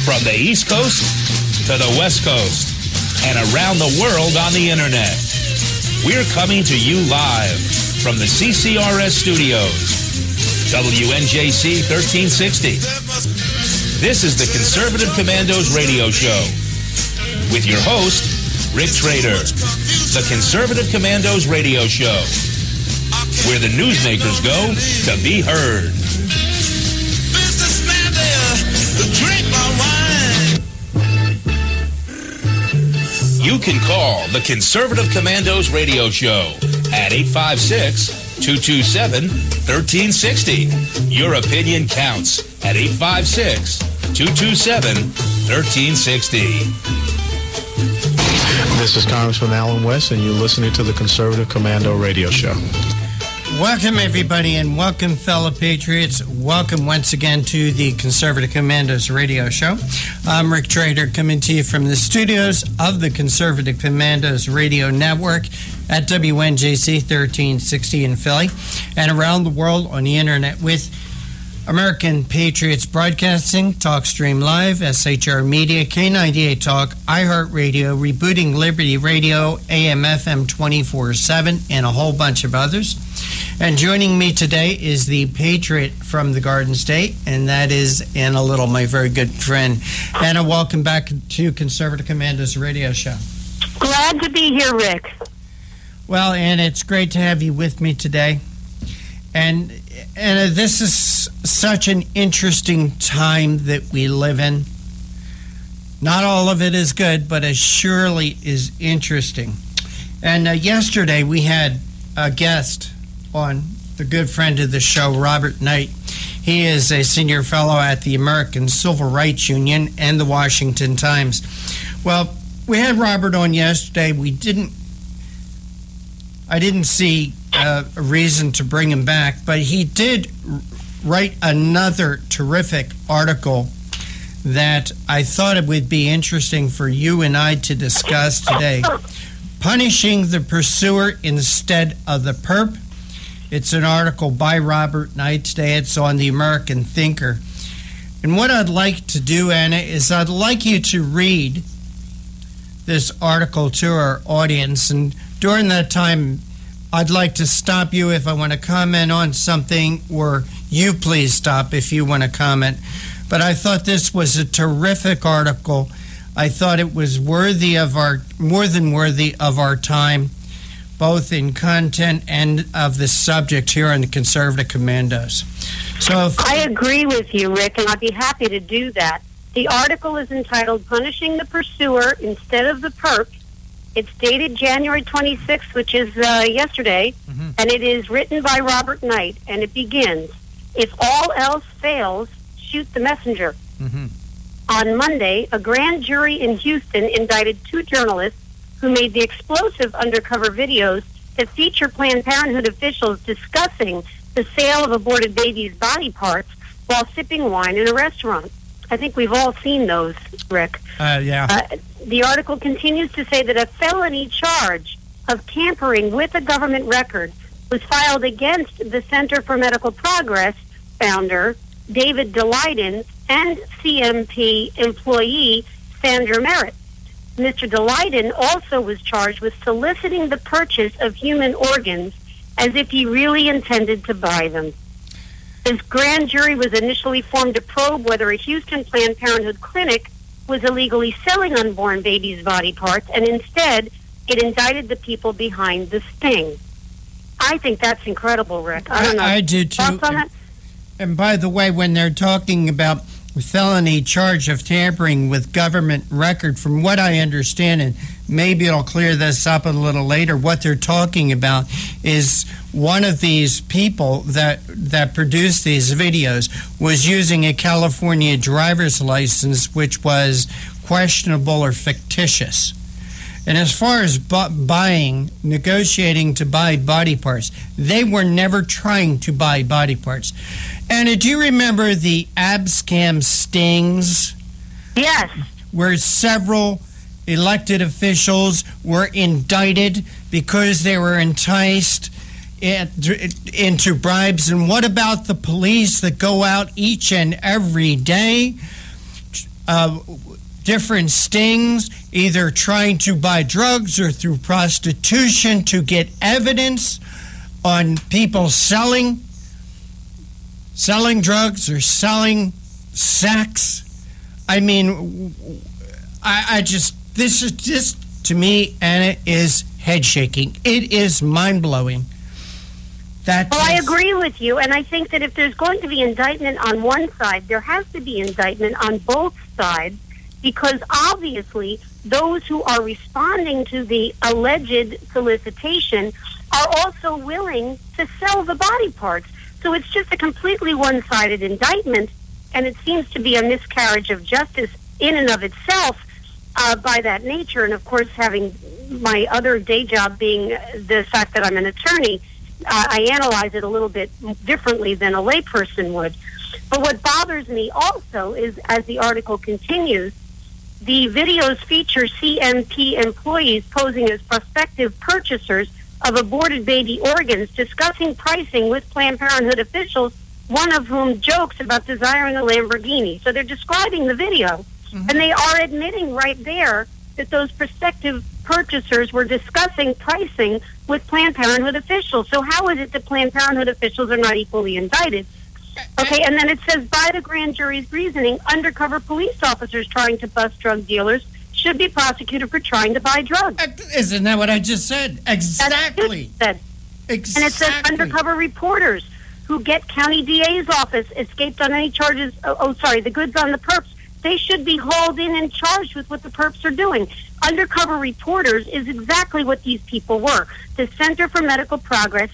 From the East Coast to the West Coast and around the world on the internet. We're coming to you live from the CCRS studios. WNJC 1360. This is the Conservative Commandos radio show with your host, Rick Trader. The Conservative Commandos radio show, where the newsmakers go to be heard. You can call the Conservative Commandos radio show at 856-227-1360. Your opinion counts at 856-227-1360. This is Congressman Alan West, and you're listening to the Conservative Commando radio show. Welcome, everybody, and welcome, fellow patriots. Welcome once again to the Conservative Commandos radio show. I'm Rick Trader, coming to you from the studios of the Conservative Commandos radio network at WNJC 1360 in Philly and around the world on the internet with American Patriots Broadcasting, TalkStream Live, SHR Media, K98 Talk, iHeartRadio, Rebooting Liberty Radio, AM/FM 24/7, and a whole bunch of others. And joining me today is the Patriot from the Garden State, and that is Anna Little, my very good friend. Anna, welcome back to Conservative Commandos radio show. Glad to be here, Rick. Well, Anna, it's great to have you with me today. And this is such an interesting time that we live in. Not all of it is good, but it surely is interesting. And yesterday we had a guest on, the good friend of the show, Robert Knight. He is a senior fellow at the American Civil Rights Union and the Washington Times. Well, we had Robert on yesterday. I didn't see a reason to bring him back, but he did write another terrific article that I thought it would be interesting for you and I to discuss today. Punishing the Pursuer Instead of the Perp. It's an article by Robert Knight today. It's on the American Thinker. And what I'd like to do, Anna, is I'd like you to read this article to our audience, and during that time, I'd like to stop you if I want to comment on something, or you please stop if you want to comment. But I thought this was a terrific article. I thought it was worthy of more than worthy of our time, both in content and of the subject here on the Conservative Commandos. So I agree with you, Rick, and I'd be happy to do that. The article is entitled Punishing the Pursuer Instead of the Perp. It's dated January 26th, which is yesterday, and it is written by Robert Knight, and it begins, if all else fails, shoot the messenger. On Monday, a grand jury in Houston indicted 2 journalists who made the explosive undercover videos that feature Planned Parenthood officials discussing the sale of aborted babies' body parts while sipping wine in a restaurant. I think we've all seen those, Rick. Yeah. The article continues to say that a felony charge of tampering with a government record was filed against the Center for Medical Progress founder, David Daleiden, and CMP employee, Sandra Merritt. Mr. Daleiden also was charged with soliciting the purchase of human organs as if he really intended to buy them. This grand jury was initially formed to probe whether a Houston Planned Parenthood clinic was illegally selling unborn babies' body parts, and instead it indicted the people behind the sting. I think that's incredible, Rick. I don't know. I do too. Thoughts on that? And by the way, when they're talking about felony charge of tampering with government record, from what I understand, and maybe it'll clear this up a little later, what they're talking about is one of these people that produced these videos was using a California driver's license which was questionable or fictitious. And as far as negotiating to buy body parts, they were never trying to buy body parts. And do you remember the Abscam stings? Yes. Where several elected officials were indicted because they were enticed into bribes. And what about the police that go out each and every day different stings, either trying to buy drugs or through prostitution to get evidence on people selling drugs or selling sex. I mean, this is just, to me, Anna, is head shaking. It is mind blowing. I agree with you, and I think that if there's going to be indictment on one side, there has to be indictment on both sides, because obviously those who are responding to the alleged solicitation are also willing to sell the body parts. So it's just a completely one-sided indictment, and it seems to be a miscarriage of justice in and of itself by that nature. And, of course, having my other day job being the fact that I'm an attorney, I analyze it a little bit differently than a layperson would. But what bothers me also is, as the article continues, the videos feature CMP employees posing as prospective purchasers of aborted baby organs, discussing pricing with Planned Parenthood officials, one of whom jokes about desiring a Lamborghini. So they're describing the video, and they are admitting right there that those prospective purchasers were discussing pricing with Planned Parenthood officials. So how is it that Planned Parenthood officials are not equally indicted? Okay, and then it says, by the grand jury's reasoning, undercover police officers trying to bust drug dealers should be prosecuted for trying to buy drugs. Isn't that what I just said? Exactly. Exactly. And it says undercover reporters who get county DA's office escaped on any charges. The goods on the perps. They should be hauled in and charged with what the perps are doing. Undercover reporters is exactly what these people were. The Center for Medical Progress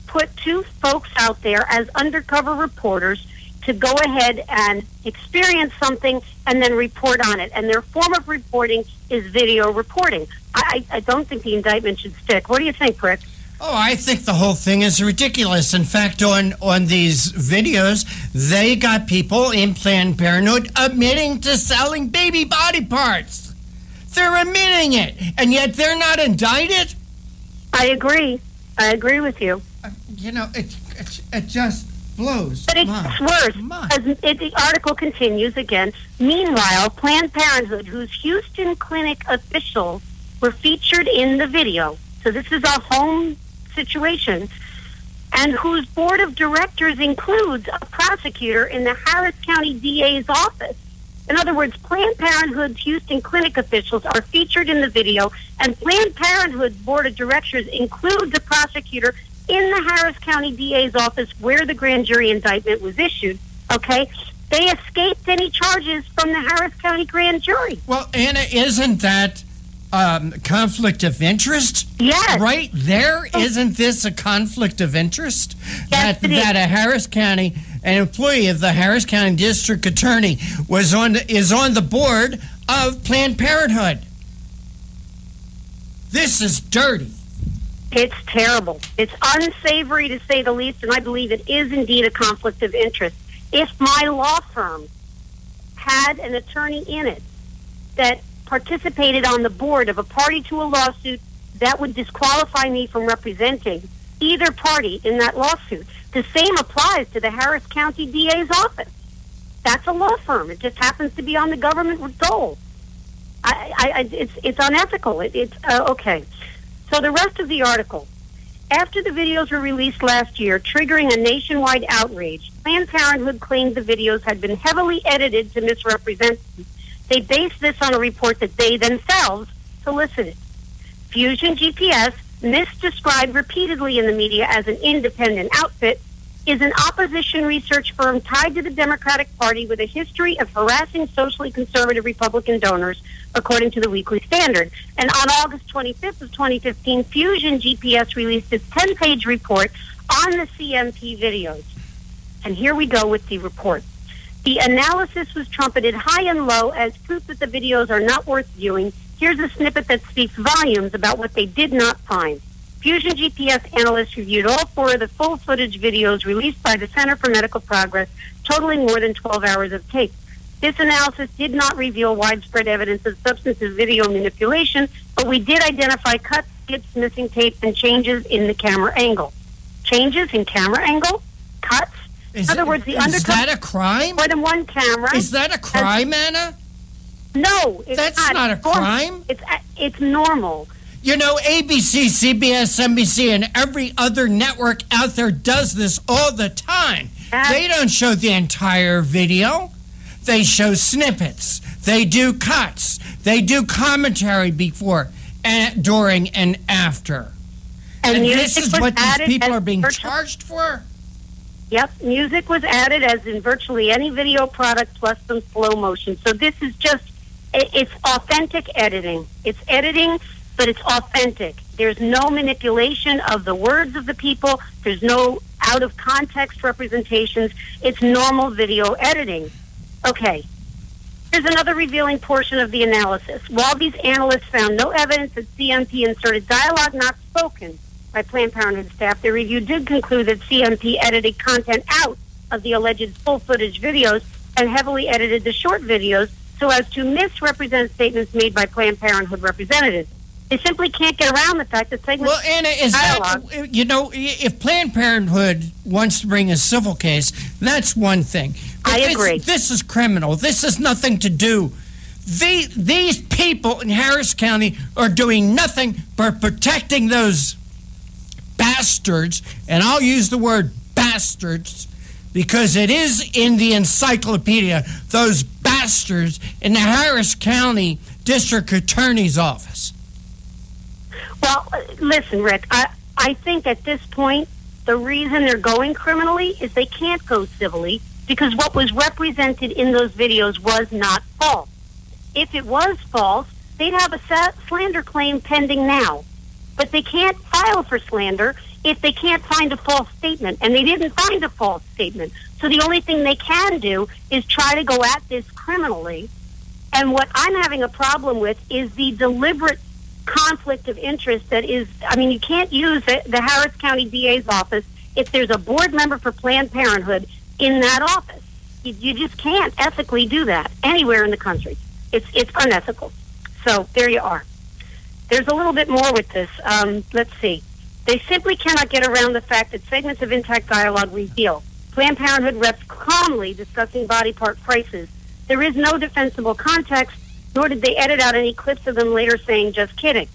put two folks out there as undercover reporters to go ahead and experience something and then report on it. And their form of reporting is video reporting. I don't think the indictment should stick. What do you think, Rick? Oh, I think the whole thing is ridiculous. In fact, on these videos, they got people in Planned Parenthood admitting to selling baby body parts. They're admitting it, and yet they're not indicted? I agree. I agree with you. It just blows. But it's worse. The article continues again. Meanwhile, Planned Parenthood, whose Houston clinic officials were featured in the video, so this is a home situation, and whose board of directors includes a prosecutor in the Harris County DA's office. In other words, Planned Parenthood's Houston clinic officials are featured in the video, and Planned Parenthood's board of directors includes a prosecutor in the Harris County DA's office where the grand jury indictment was issued. Okay? They escaped any charges from the Harris County grand jury. Well, Anna, isn't that conflict of interest? Yes. Right there, isn't this a conflict of interest? Yes, that a Harris County, an employee of the Harris County District Attorney is on the board of Planned Parenthood. This is dirty. It's terrible. It's unsavory, to say the least, and I believe it is indeed a conflict of interest. If my law firm had an attorney in it that participated on the board of a party to a lawsuit, that would disqualify me from representing either party in that lawsuit. The same applies to the Harris County DA's office. That's a law firm. It just happens to be on the government dole. It's unethical. It's okay. So the rest of the article. After the videos were released last year, triggering a nationwide outrage, Planned Parenthood claimed the videos had been heavily edited to misrepresent them. They based this on a report that they themselves solicited. Fusion GPS, misdescribed repeatedly in the media as an independent outfit, is an opposition research firm tied to the Democratic Party with a history of harassing socially conservative Republican donors, according to the Weekly Standard. And on August 25th of 2015, Fusion GPS released its 10-page report on the CMP videos. And here we go with the report. The analysis was trumpeted high and low as proof that the videos are not worth viewing. Here's a snippet that speaks volumes about what they did not find. Fusion GPS analysts reviewed all four of the full footage videos released by the Center for Medical Progress, totaling more than 12 hours of tape. This analysis did not reveal widespread evidence of substantive video manipulation, but we did identify cuts, skips, missing tape, and changes in the camera angle. Changes in camera angle? Cuts? In other words, the undercover... Is that a crime? More than one camera. Is that a crime, Anna? No, it's That's not a crime. It's normal. You know, ABC, CBS, NBC, and every other network out there does this all the time. They don't show the entire video. They show snippets. They do cuts. They do commentary before, and during, and after. And this is what these people are being charged for? Yep, music was added as in virtually any video product plus some slow motion. So this is just, it's authentic editing. It's editing, but it's authentic. There's no manipulation of the words of the people. There's no out-of-context representations. It's normal video editing. Okay, here's another revealing portion of the analysis. While these analysts found no evidence that CMP inserted dialogue not spoken by Planned Parenthood staff, their review did conclude that CMP edited content out of the alleged full-footage videos and heavily edited the short videos so as to misrepresent statements made by Planned Parenthood representatives. They simply can't get around the fact that segments Well, Anna, is dialogue, that, you know, if Planned Parenthood wants to bring a civil case, that's one thing. But I agree. This is criminal. This has nothing to do. These people in Harris County are doing nothing but protecting those bastards, and I'll use the word bastards because it is in the encyclopedia, those bastards in the Harris County District Attorney's Office. Well, listen, Rick, I think at this point, the reason they're going criminally is they can't go civilly because what was represented in those videos was not false. If it was false, they'd have a slander claim pending now. But they can't file for slander if they can't find a false statement. And they didn't find a false statement. So the only thing they can do is try to go at this criminally. And what I'm having a problem with is the deliberate conflict of interest that is, I mean, you can't use the Harris County DA's office if there's a board member for Planned Parenthood in that office. You just can't ethically do that anywhere in the country. It's unethical. So there you are. There's a little bit more with this. Let's see. They simply cannot get around the fact that segments of intact dialogue reveal Planned Parenthood reps calmly discussing body part prices. There is no defensible context, nor did they edit out any clips of them later saying, just kidding.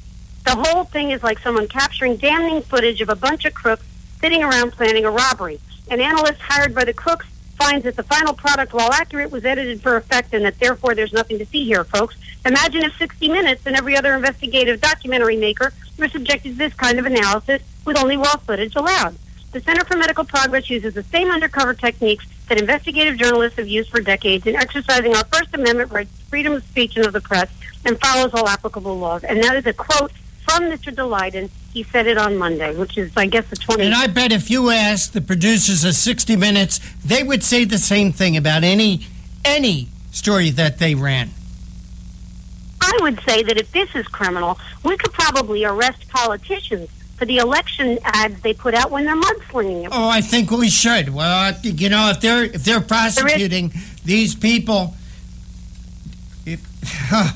The whole thing is like someone capturing damning footage of a bunch of crooks sitting around planning a robbery. An analyst hired by the crooks finds that the final product, while accurate, was edited for effect and that therefore there's nothing to see here, folks. Imagine if 60 Minutes and every other investigative documentary maker were subjected to this kind of analysis with only raw footage allowed. The Center for Medical Progress uses the same undercover techniques that investigative journalists have used for decades in exercising our First Amendment rights, freedom of speech and of the press, and follows all applicable laws. And that is a quote from Mr. DeLayden. He said it on Monday, which is, I guess, the 20th. And I bet if you asked the producers of 60 Minutes, they would say the same thing about any story that they ran. I would say that if this is criminal, we could probably arrest politicians for the election ads they put out when they're mudslinging. Oh, I think we should. Well, you know, if they're prosecuting these people,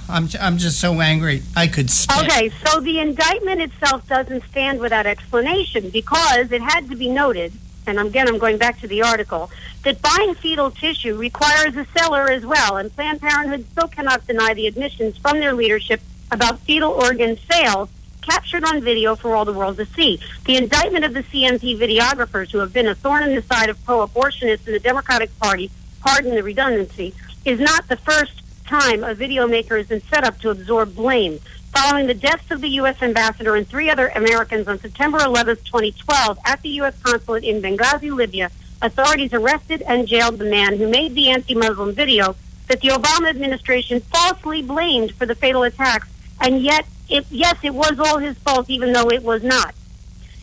I'm just so angry. I could spit. Okay, so the indictment itself doesn't stand without explanation because it had to be noted, and again I'm going back to the article, that buying fetal tissue requires a seller as well, and Planned Parenthood still cannot deny the admissions from their leadership about fetal organ sales captured on video for all the world to see. The indictment of the CMP videographers who have been a thorn in the side of pro-abortionists in the Democratic Party, pardon the redundancy, is not the first time a video maker has been set up to absorb blame. Following the deaths of the U.S. ambassador and 3 other Americans on September 11, 2012, at the U.S. consulate in Benghazi, Libya, authorities arrested and jailed the man who made the anti-Muslim video that the Obama administration falsely blamed for the fatal attacks, and yet, it was all his fault, even though it was not.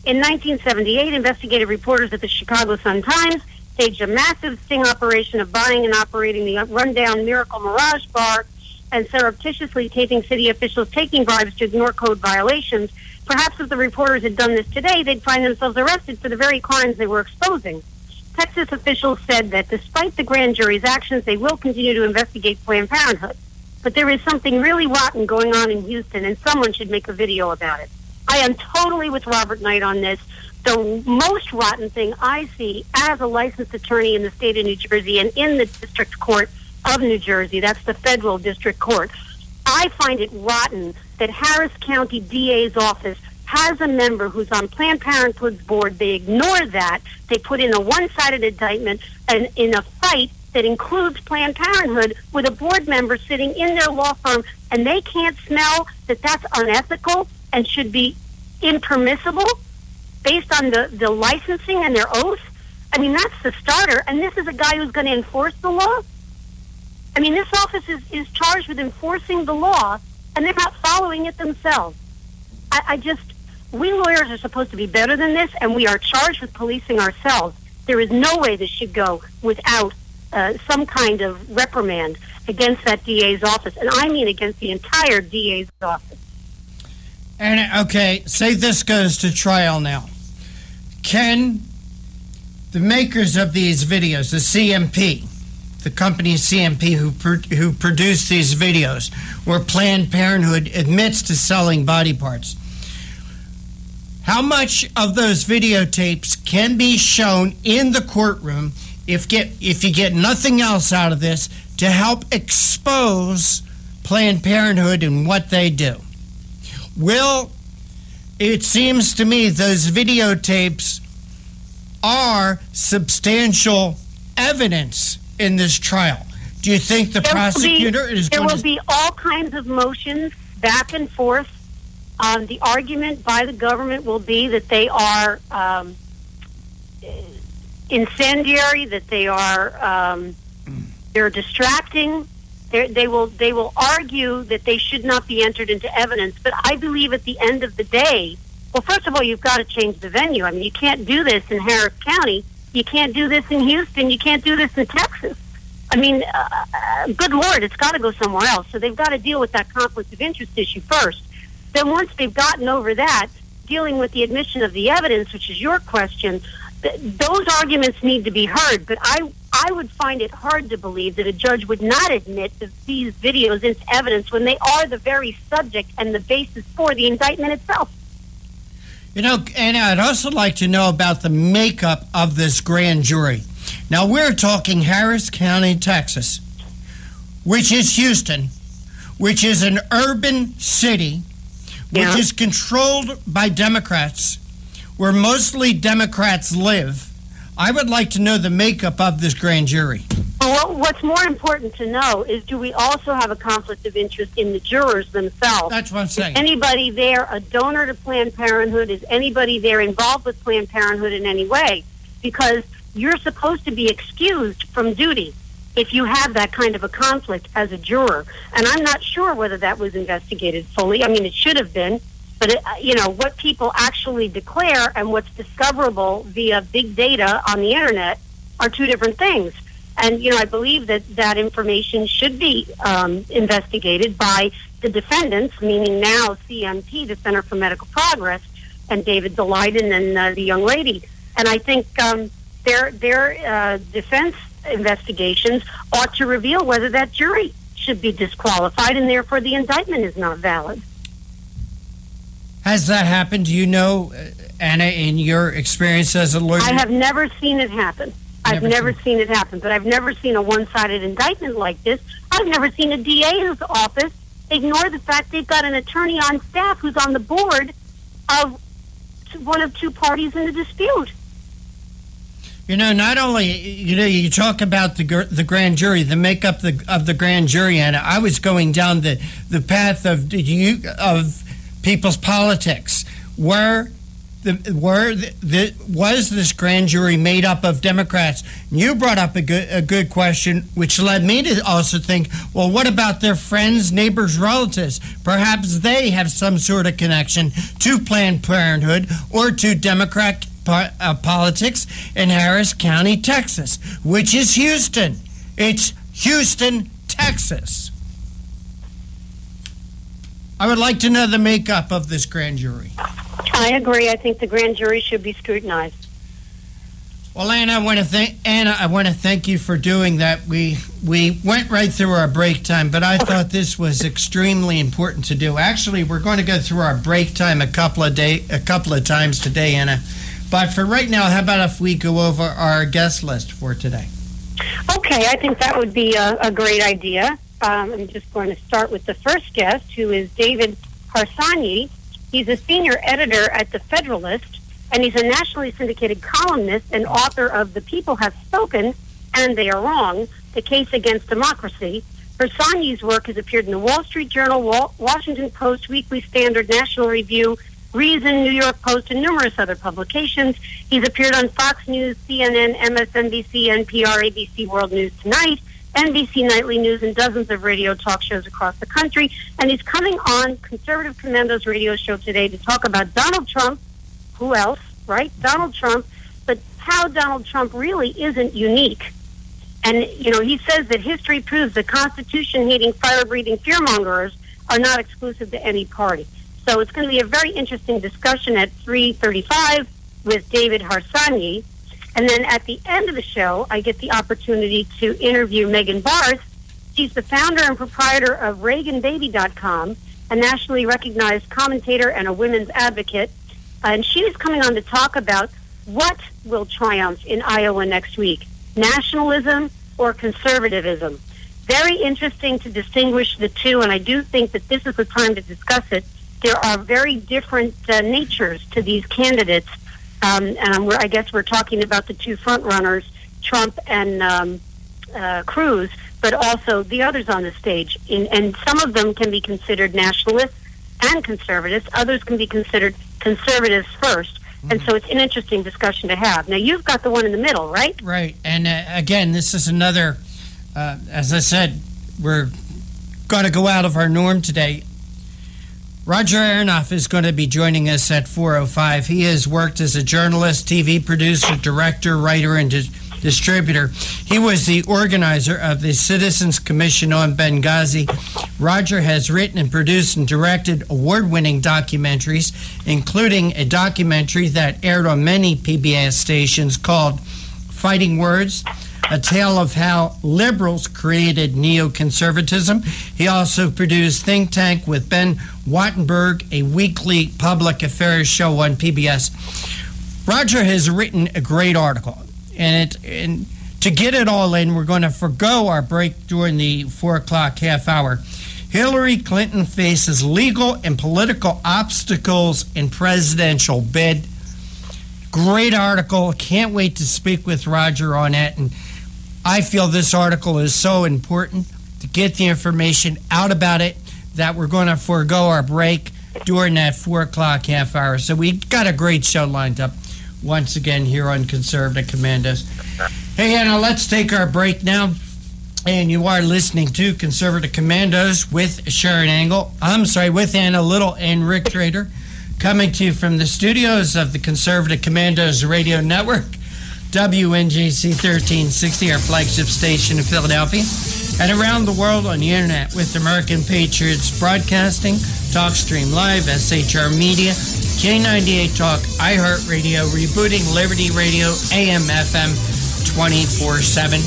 In 1978, investigative reporters at the Chicago Sun-Times staged a massive sting operation of buying and operating the rundown Miracle Mirage bar and surreptitiously taping city officials taking bribes to ignore code violations. Perhaps if the reporters had done this today, they'd find themselves arrested for the very crimes they were exposing. Texas officials said that despite the grand jury's actions, they will continue to investigate Planned Parenthood. But there is something really rotten going on in Houston, and someone should make a video about it. I am totally with Robert Knight on this. The most rotten thing I see as a licensed attorney in the state of New Jersey and in the district court of New Jersey. That's the federal district court. I find it rotten that Harris County DA's office has a member who's on Planned Parenthood's board. They ignore that. They put in a one-sided indictment and in a fight that includes Planned Parenthood with a board member sitting in their law firm, and they can't smell that that's unethical and should be impermissible based on the licensing and their oath. I mean, that's the starter. And this is a guy who's going to enforce the law? I mean, this office is charged with enforcing the law, and they're not following it themselves. We lawyers are supposed to be better than this, and we are charged with policing ourselves. There is no way this should go without some kind of reprimand against that DA's office, and I mean against the entire DA's office. And, okay, say this goes to trial now. Can the makers of these videos, the CMP, the company CMP who produced these videos, where Planned Parenthood admits to selling body parts, how much of those videotapes can be shown in the courtroom if you get nothing else out of this to help expose Planned Parenthood and what they do? Well, it seems to me those videotapes are substantial evidence in this trial. Do you think the prosecutor is going to... There will be all kinds of motions back and forth. The argument by the government will be that they are incendiary, that they are they're distracting. They will argue that they should not be entered into evidence. But I believe at the end of the day, well, first of all, you've got to change the venue. I mean, you can't do this in Harris County. You can't do this in Houston. You can't do this in Texas. I mean, good Lord, it's got to go somewhere else. So they've got to deal with that conflict of interest issue first. Then once they've gotten over that, dealing with the admission of the evidence, which is your question, those arguments need to be heard. But I would find it hard to believe that a judge would not admit these videos into evidence when they are the very subject and the basis for the indictment itself. You know, and I'd also like to know about the makeup of this grand jury. Now, we're talking Harris County, Texas, which is Houston, which is an urban city, which is controlled by Democrats, where mostly Democrats live. I would like to know the makeup of this grand jury. Well, what's more important to know is, do we also have a conflict of interest in the jurors themselves? That's what I'm saying. Is anybody there a donor to Planned Parenthood? Is anybody there involved with Planned Parenthood in any way? Because you're supposed to be excused from duty if you have that kind of a conflict as a juror. And I'm not sure whether that was investigated fully. I mean, it should have been. But, what people actually declare and what's discoverable via big data on the Internet are two different things. And, I believe that information should be investigated by the defendants, meaning now CMP, the Center for Medical Progress, and David Daleiden and the young lady. And I think their defense investigations ought to reveal whether that jury should be disqualified, and therefore the indictment is not valid. Has that happened? Do you know, Anna, in your experience as a lawyer? I have never seen it happen. I've never seen it happen, but I've never seen a one-sided indictment like this. I've never seen a DA's office ignore the fact they've got an attorney on staff who's on the board of one of two parties in the dispute. Not only, you talk about the grand jury, the makeup of the grand jury, Anna. I was going down the path of people's politics. Was this grand jury made up of Democrats? You brought up a good question, which led me to also think, well, what about their friends, neighbors, relatives? Perhaps they have some sort of connection to Planned Parenthood or to Democrat politics in Harris County, Texas, which is Houston. It's Houston, Texas. I would like to know the makeup of this grand jury. I agree. I think the grand jury should be scrutinized. Well, Anna, I want to thank you for doing that. We went right through our break time, but I thought this was extremely important to do. Actually, we're going to go through our break time a couple of times today, Anna. But for right now, how about if we go over our guest list for today? Okay, I think that would be a great idea. I'm just going to start with the first guest, who is David Harsanyi. He's a senior editor at The Federalist, and he's a nationally syndicated columnist and author of The People Have Spoken, and They Are Wrong, The Case Against Democracy. Harsanyi's work has appeared in the Wall Street Journal, Washington Post, Weekly Standard, National Review, Reason, New York Post, and numerous other publications. He's appeared on Fox News, CNN, MSNBC, NPR, ABC World News Tonight, NBC Nightly News, and dozens of radio talk shows across the country. And he's coming on Conservative Commandos radio show today to talk about Donald Trump. Who else, right? Donald Trump. But how Donald Trump really isn't unique. And, you know, he says that history proves that Constitution-hating, fire-breathing fearmongers are not exclusive to any party. So it's going to be a very interesting discussion at 3:35 with David Harsanyi. And then at the end of the show, I get the opportunity to interview Megan Barth. She's the founder and proprietor of ReaganBaby.com, a nationally recognized commentator and a women's advocate. And she is coming on to talk about what will triumph in Iowa next week, nationalism or conservatism. Very interesting to distinguish the two, and I do think that this is the time to discuss it. There are very different natures to these candidates, and I guess we're talking about the two front runners, Trump and Cruz, but also the others on the stage. And some of them can be considered nationalists and conservatives. Others can be considered conservatives first. And so it's an interesting discussion to have. Now, you've got the one in the middle, right? Right. And again, this is another, as I said, we're going to go out of our norm today. Roger Aronoff is going to be joining us at 4:05. He has worked as a journalist, TV producer, director, writer, and distributor. He was the organizer of the Citizens Commission on Benghazi. Roger has written and produced and directed award-winning documentaries, including a documentary that aired on many PBS stations called Fighting Words, a tale of how liberals created neoconservatism. He also produced Think Tank with Ben Wattenberg, a weekly public affairs show on PBS. Roger has written a great article, and to get it all in, we're going to forgo our break during the 4 o'clock half hour. Hillary Clinton faces legal and political obstacles in presidential bid. Great article. Can't wait to speak with Roger on it. And I feel this article is so important to get the information out about it that we're going to forego our break during that 4 o'clock half hour. So we've got a great show lined up once again here on Conservative Commandos. Hey, Anna, let's take our break now. And you are listening to Conservative Commandos with Sharon Angle. With Anna Little and Rick Trader, coming to you from the studios of the Conservative Commandos Radio Network, WNJC 1360, our flagship station in Philadelphia, and around the world on the internet with American Patriots Broadcasting, TalkStream Live, SHR Media, K98 Talk, iHeartRadio, Rebooting Liberty Radio, AM, FM, 24/7.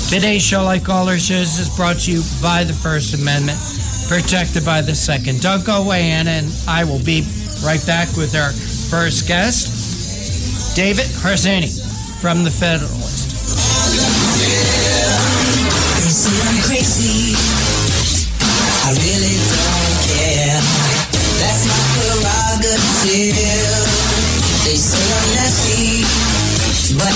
Today's show, like all our shows, is brought to you by the First Amendment, protected by the Second. Don't go away, Anna, and I will be right back with our first guest, David Harsanyi from The Federalist. They say I'm crazy. I really don't care. That's my prerogative. They say I'm nasty, but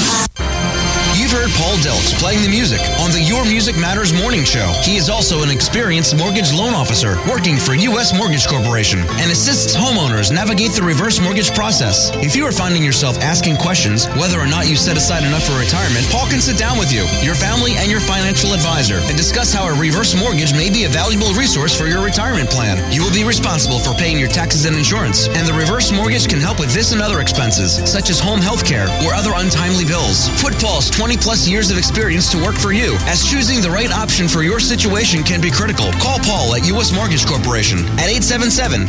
You've heard Paul Deltz playing the music on the Your Music Matters morning show. He is also an experienced mortgage loan officer working for U.S. Mortgage Corporation and assists homeowners navigate the reverse mortgage process. If you are finding yourself asking questions whether or not you set aside enough for retirement, Paul can sit down with you, your family, and your financial advisor and discuss how a reverse mortgage may be a valuable resource for your retirement plan. You will be responsible for paying your taxes and insurance, and the reverse mortgage can help with this and other expenses, such as home health care or other untimely bills. Put Paul's 20-plus years of experience to work for you, as choosing the right option for your situation can be critical. Call Paul at U.S. Mortgage Corporation at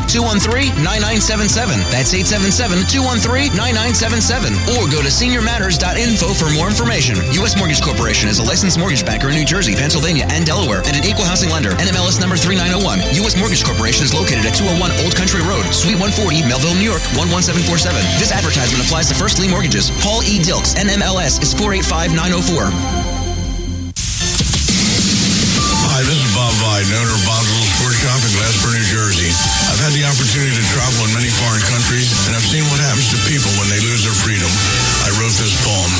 877-213-9977. That's 877-213-9977. Or go to seniormatters.info for more information. U.S. Mortgage Corporation is a licensed mortgage banker in New Jersey, Pennsylvania, and Delaware, and an equal housing lender. NMLS number 3901. U.S. Mortgage Corporation is located at 201 Old Country Road, Suite 140, Melville, New York, 11747. This advertisement applies to first lien mortgages. Paul E. Dilks, NMLS is 485904. Hi, this is Bob Biden, owner of Bob's Little Sports Shop in Glassboro, New Jersey. I've had the opportunity to travel in many foreign countries, and I've seen what happens to people when they lose their freedom. I wrote this poem.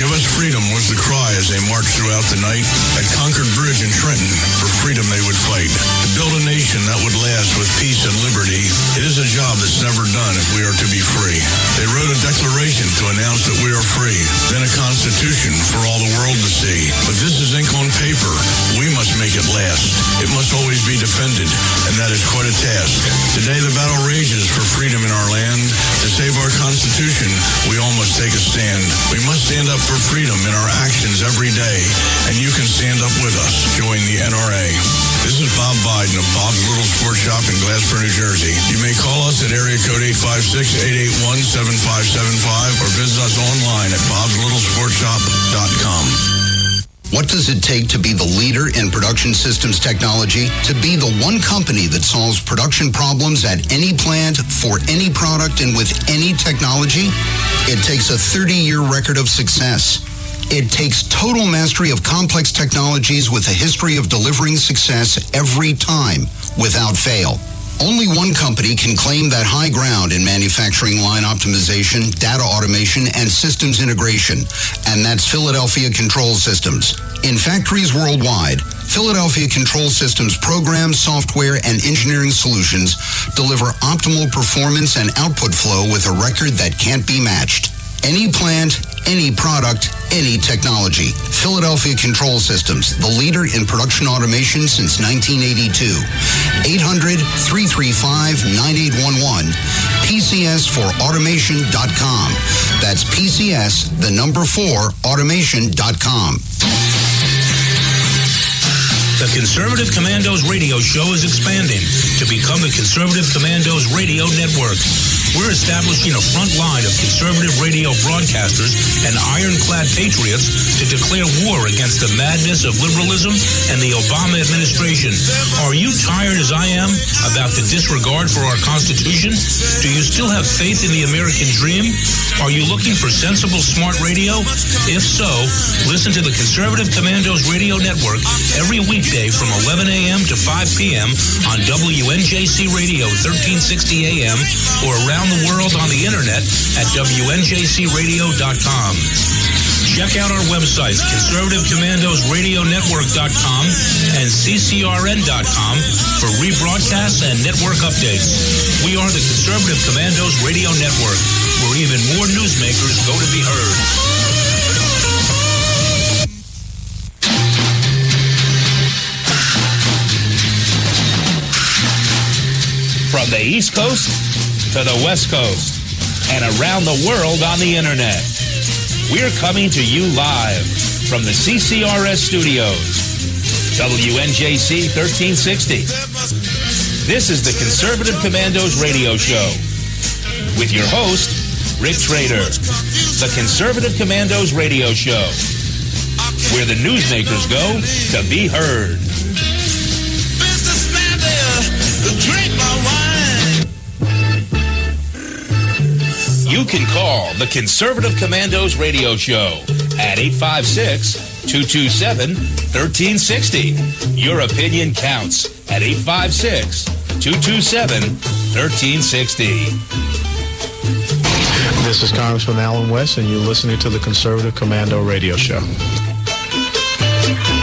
Give us freedom was the cry as they marched throughout the night. At Concord Bridge in Trenton, for freedom they would fight. To build a nation that would last with peace and liberty, it is a job that's never done if we are to be free. They wrote a declaration to announce that we are free, then a constitution for all the world to see. But this is ink on paper. We must make it last. It must always be defended, and that is quite a task. Today the battle rages for freedom in our land. To save our Constitution, we all must take a stand. We must stand up for freedom in our actions every day, and you can stand up with us. Join the NRA. This is Bob Biden of Bob's Little Sports Shop in Glassboro, New Jersey. You may call us at area code 856-881-7575 or visit us online at bobslittle.sportshop.com. What does it take to be the leader in production systems technology? To be the one company that solves production problems at any plant, for any product, and with any technology? It takes a 30-year record of success. It takes total mastery of complex technologies with a history of delivering success every time, without fail. Only one company can claim that high ground in manufacturing line optimization, data automation, and systems integration, and that's Philadelphia Control Systems. In factories worldwide, Philadelphia Control Systems programs, software, and engineering solutions deliver optimal performance and output flow with a record that can't be matched. Any plant, any product, any technology. Philadelphia Control Systems, the leader in production automation since 1982. 800-335-9811. PCS4automation.com. That's PCS, the number 4, automation.com. The Conservative Commandos radio show is expanding to become the Conservative Commandos Radio Network. We're establishing a front line of conservative radio broadcasters and ironclad patriots to declare war against the madness of liberalism and the Obama administration. Are you tired, as I am, about the disregard for our Constitution? Do you still have faith in the American dream? Are you looking for sensible, smart radio? If so, listen to the Conservative Commandos Radio Network every weekday from 11 a.m. to 5 p.m. on WNJC Radio 1360 a.m. or around the world on the internet at WNJCradio.com. Check out our websites, ConservativeCommandosRadioNetwork.com and CCRN.com for rebroadcasts and network updates. We are the Conservative Commandos Radio Network, where even more newsmakers go to be heard. From the East Coast to the West Coast and around the world on the internet, we're coming to you live from the CCRS studios, WNJC 1360. This is the Conservative Commandos radio show with your host, Rick Trader. The Conservative Commandos radio show, where the newsmakers go to be heard. Drink my wine. You can call the Conservative Commandos radio show at 856-227-1360. Your opinion counts at 856-227-1360. This is Congressman Alan West, and you're listening to the Conservative Commando radio show.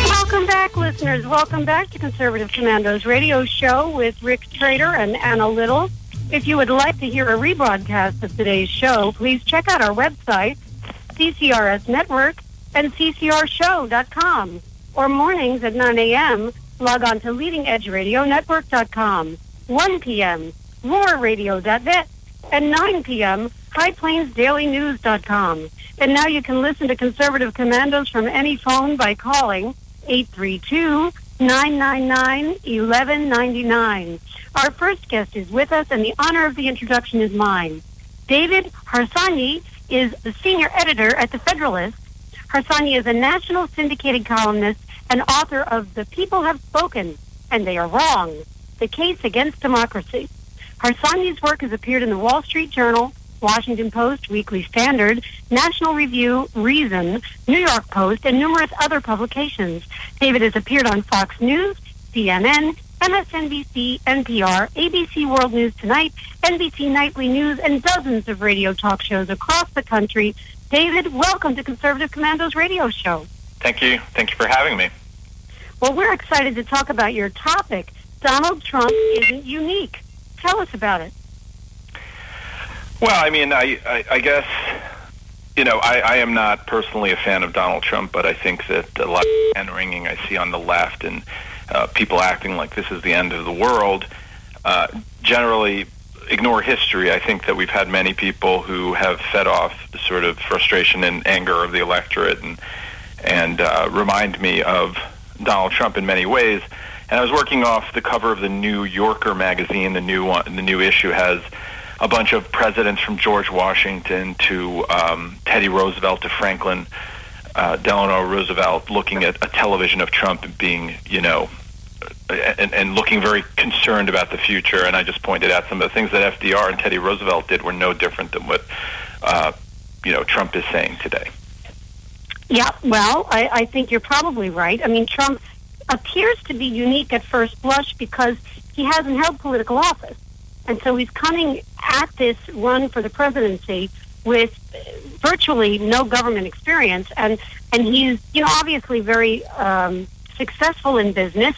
Welcome back, listeners. Welcome back to Conservative Commandos radio show with Rick Trader and Anna Little. If you would like to hear a rebroadcast of today's show, please check out our website, CCRS Network, and CCRShow.com. Or mornings at 9 a.m., log on to LeadingEdgeRadioNetwork.com. 1 p.m., RoarRadio.net, and 9 p.m., HighPlainsDailyNews.com. And now you can listen to Conservative Commandos from any phone by calling 832-999-1199. Our first guest is with us, and the honor of the introduction is mine. David Harsanyi is the senior editor at The Federalist. Harsanyi is a national syndicated columnist and author of The People Have Spoken, and They Are Wrong, The Case Against Democracy. Harsanyi's work has appeared in the Wall Street Journal, Washington Post, Weekly Standard, National Review, Reason, New York Post, and numerous other publications. David has appeared on Fox News, CNN, MSNBC, NPR, ABC World News Tonight, NBC Nightly News, and dozens of radio talk shows across the country. David, welcome to Conservative Commandos radio show. Thank you. Thank you for having me. Well, we're excited to talk about your topic. Donald Trump isn't unique. Tell us about it. Well, I mean, I guess, I am not personally a fan of Donald Trump, but I think that a lot of hand-wringing I see on the left and people acting like this is the end of the world generally ignore history. I think that we've had many people who have fed off the sort of frustration and anger of the electorate and remind me of Donald Trump in many ways. And I was working off the cover of the New Yorker magazine. The new issue has a bunch of presidents from George Washington to Teddy Roosevelt to Franklin Delano Roosevelt looking at a television of Trump and being, and looking very concerned about the future. And I just pointed out some of the things that FDR and Teddy Roosevelt did were no different than what, Trump is saying today. Yeah, well, I think you're probably right. I mean, Trump appears to be unique at first blush because he hasn't held political office. And so he's coming at this run for the presidency with virtually no government experience. And he's, obviously very successful in business.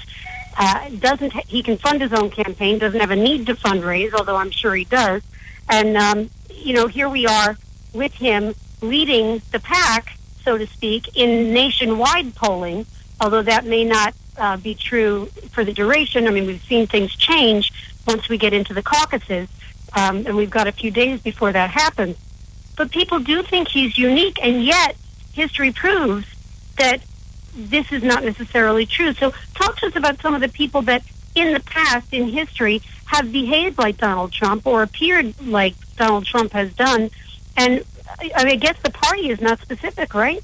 He can fund his own campaign, doesn't have a need to fundraise, although I'm sure he does. And, here we are with him leading the pack, so to speak, in nationwide polling, although that may not be true for the duration. I mean, we've seen things change once we get into the caucuses, and we've got a few days before that happens. But people do think he's unique, and yet history proves that this is not necessarily true. So talk to us about some of the people that in the past, in history, have behaved like Donald Trump or appeared like Donald Trump has done. And I guess the party is not specific, right?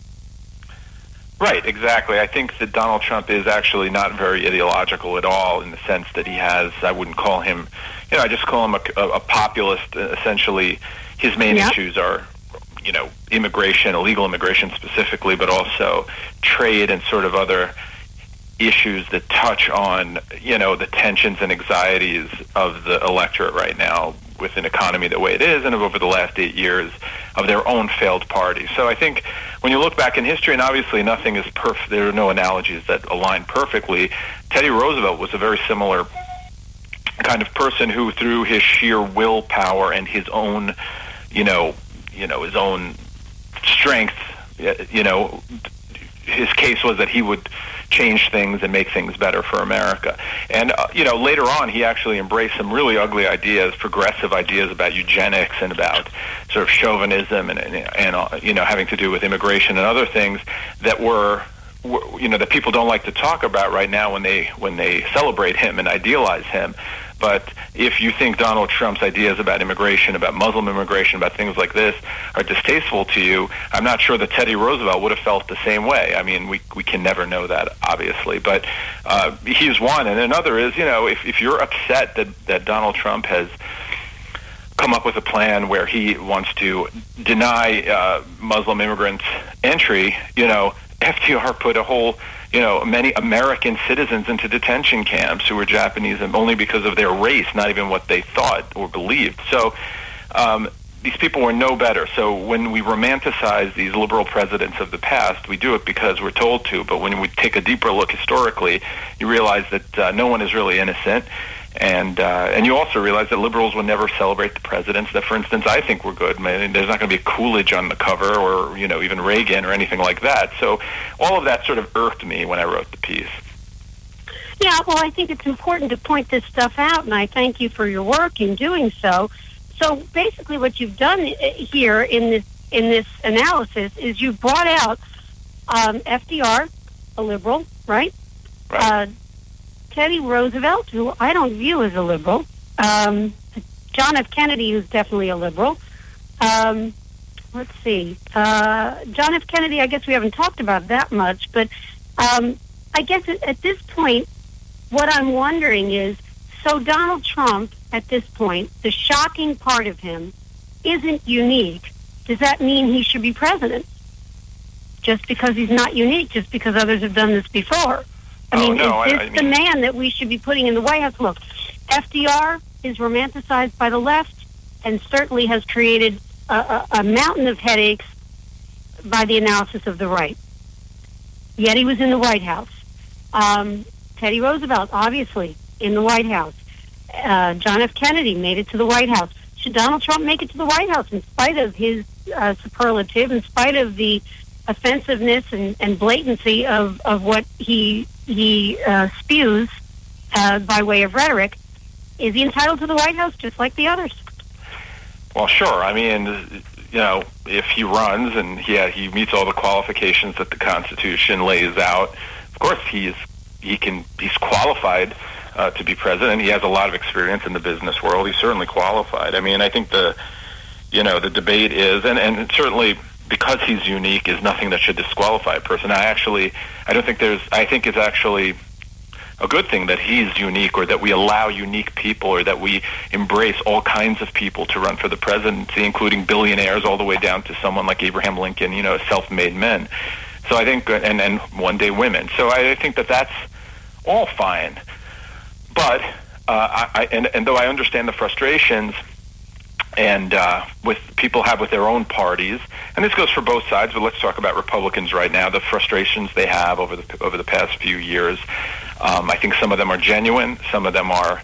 Right, exactly. I think that Donald Trump is actually not very ideological at all in the sense that he has, I wouldn't call him, I just call him a populist. Essentially, his main issues are, immigration, illegal immigration specifically, but also trade and sort of other issues that touch on, the tensions and anxieties of the electorate right now with an economy the way it is and over the last 8 years of their own failed party. So I think when you look back in history, and obviously nothing is perfect, there are no analogies that align perfectly, Teddy Roosevelt was a very similar kind of person who, through his sheer willpower and his own, his own strength, his case was that he would change things and make things better for America. And, later on, he actually embraced some really ugly ideas, progressive ideas about eugenics and about sort of chauvinism and having to do with immigration and other things that were that people don't like to talk about right now when they celebrate him and idealize him. But if you think Donald Trump's ideas about immigration, about Muslim immigration, about things like this are distasteful to you, I'm not sure that Teddy Roosevelt would have felt the same way. I mean, we can never know that, obviously. But he's one. And another is, if you're upset that Donald Trump has come up with a plan where he wants to deny Muslim immigrants entry, FDR put a whole many American citizens into detention camps who were Japanese, and only because of their race, not even what they thought or believed. So these people were no better. So when we romanticize these liberal presidents of the past, we do it because we're told to. But when we take a deeper look historically, you realize that no one is really innocent. And you also realize that liberals would never celebrate the presidents that, for instance, I think were good. I mean, there's not going to be Coolidge on the cover or, even Reagan or anything like that. So all of that sort of irked me when I wrote the piece. Yeah, well, I think it's important to point this stuff out, and I thank you for your work in doing so. So basically what you've done here in this analysis is you've brought out FDR, a liberal, right? Right. Teddy Roosevelt, who I don't view as a liberal, John F. Kennedy, who's definitely a liberal. Let's see. John F. Kennedy, I guess we haven't talked about that much, but I guess at this point, what I'm wondering is, so Donald Trump, at this point, the shocking part of him isn't unique, does that mean he should be president? Just because he's not unique, just because others have done this before. I mean, is this the man that we should be putting in the White House? Look, FDR is romanticized by the left and certainly has created a mountain of headaches by the analysis of the right. Yet he was in the White House. Teddy Roosevelt, obviously, in the White House. John F. Kennedy made it to the White House. Should Donald Trump make it to the White House in spite of his superlative, in spite of the offensiveness and blatancy of what he spews by way of rhetoric? Is he entitled to the White House just like the others? Well, sure. I mean, if he runs and he meets all the qualifications that the Constitution lays out, of course he's qualified to be president. He has a lot of experience in the business world. He's certainly qualified. I mean, I think the debate is, and certainly because he's unique, is nothing that should disqualify a person. I think it's actually a good thing that he's unique, or that we allow unique people, or that we embrace all kinds of people to run for the presidency, including billionaires all the way down to someone like Abraham Lincoln, self-made men. So I think, and one day women. So I think that that's all fine. But and though I understand the frustrations and with people have with their own parties, and this goes for both sides, but let's talk about Republicans right now. The frustrations they have over the past few years. I think some of them are genuine. Some of them are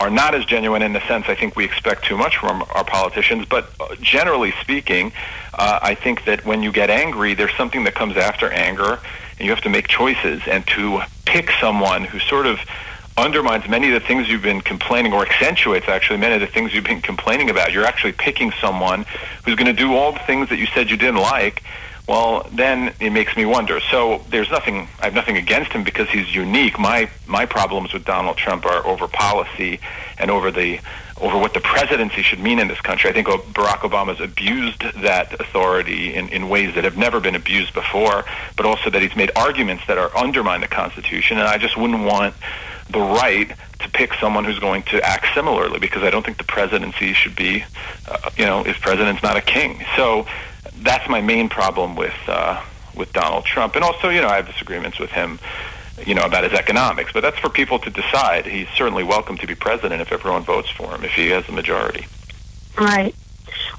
not as genuine in the sense I think we expect too much from our politicians. But generally speaking, I think that when you get angry, there's something that comes after anger, and you have to make choices. And to pick someone who sort of undermines many of the things you've been complaining, or accentuates actually many of the things you've been complaining about, you're actually picking someone who's going to do all the things that you said you didn't like. Well, then it makes me wonder. So I have nothing against him because he's unique. My problems with Donald Trump are over policy and over what the presidency should mean in this country. I think Barack Obama's abused that authority in ways that have never been abused before, but also that he's made arguments that undermine the Constitution, and I just wouldn't want the right to pick someone who's going to act similarly, because I don't think the presidency should be, if president's not a king. So that's my main problem with Donald Trump. And also, I have disagreements with him, about his economics, but that's for people to decide. He's certainly welcome to be president if everyone votes for him, if he has the majority. Right.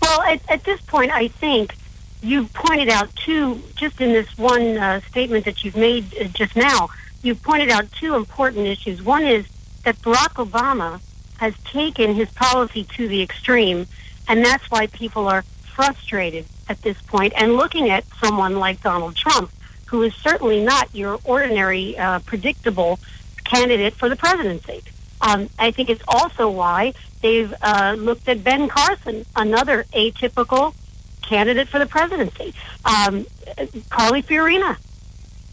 Well, at this point, I think you pointed out just in this one statement that you've made just now, you pointed out two important issues. One is that Barack Obama has taken his policy to the extreme, and that's why people are frustrated at this point, and looking at someone like Donald Trump, who is certainly not your ordinary, predictable candidate for the presidency. I think it's also why they've looked at Ben Carson, another atypical candidate for the presidency. Carly Fiorina,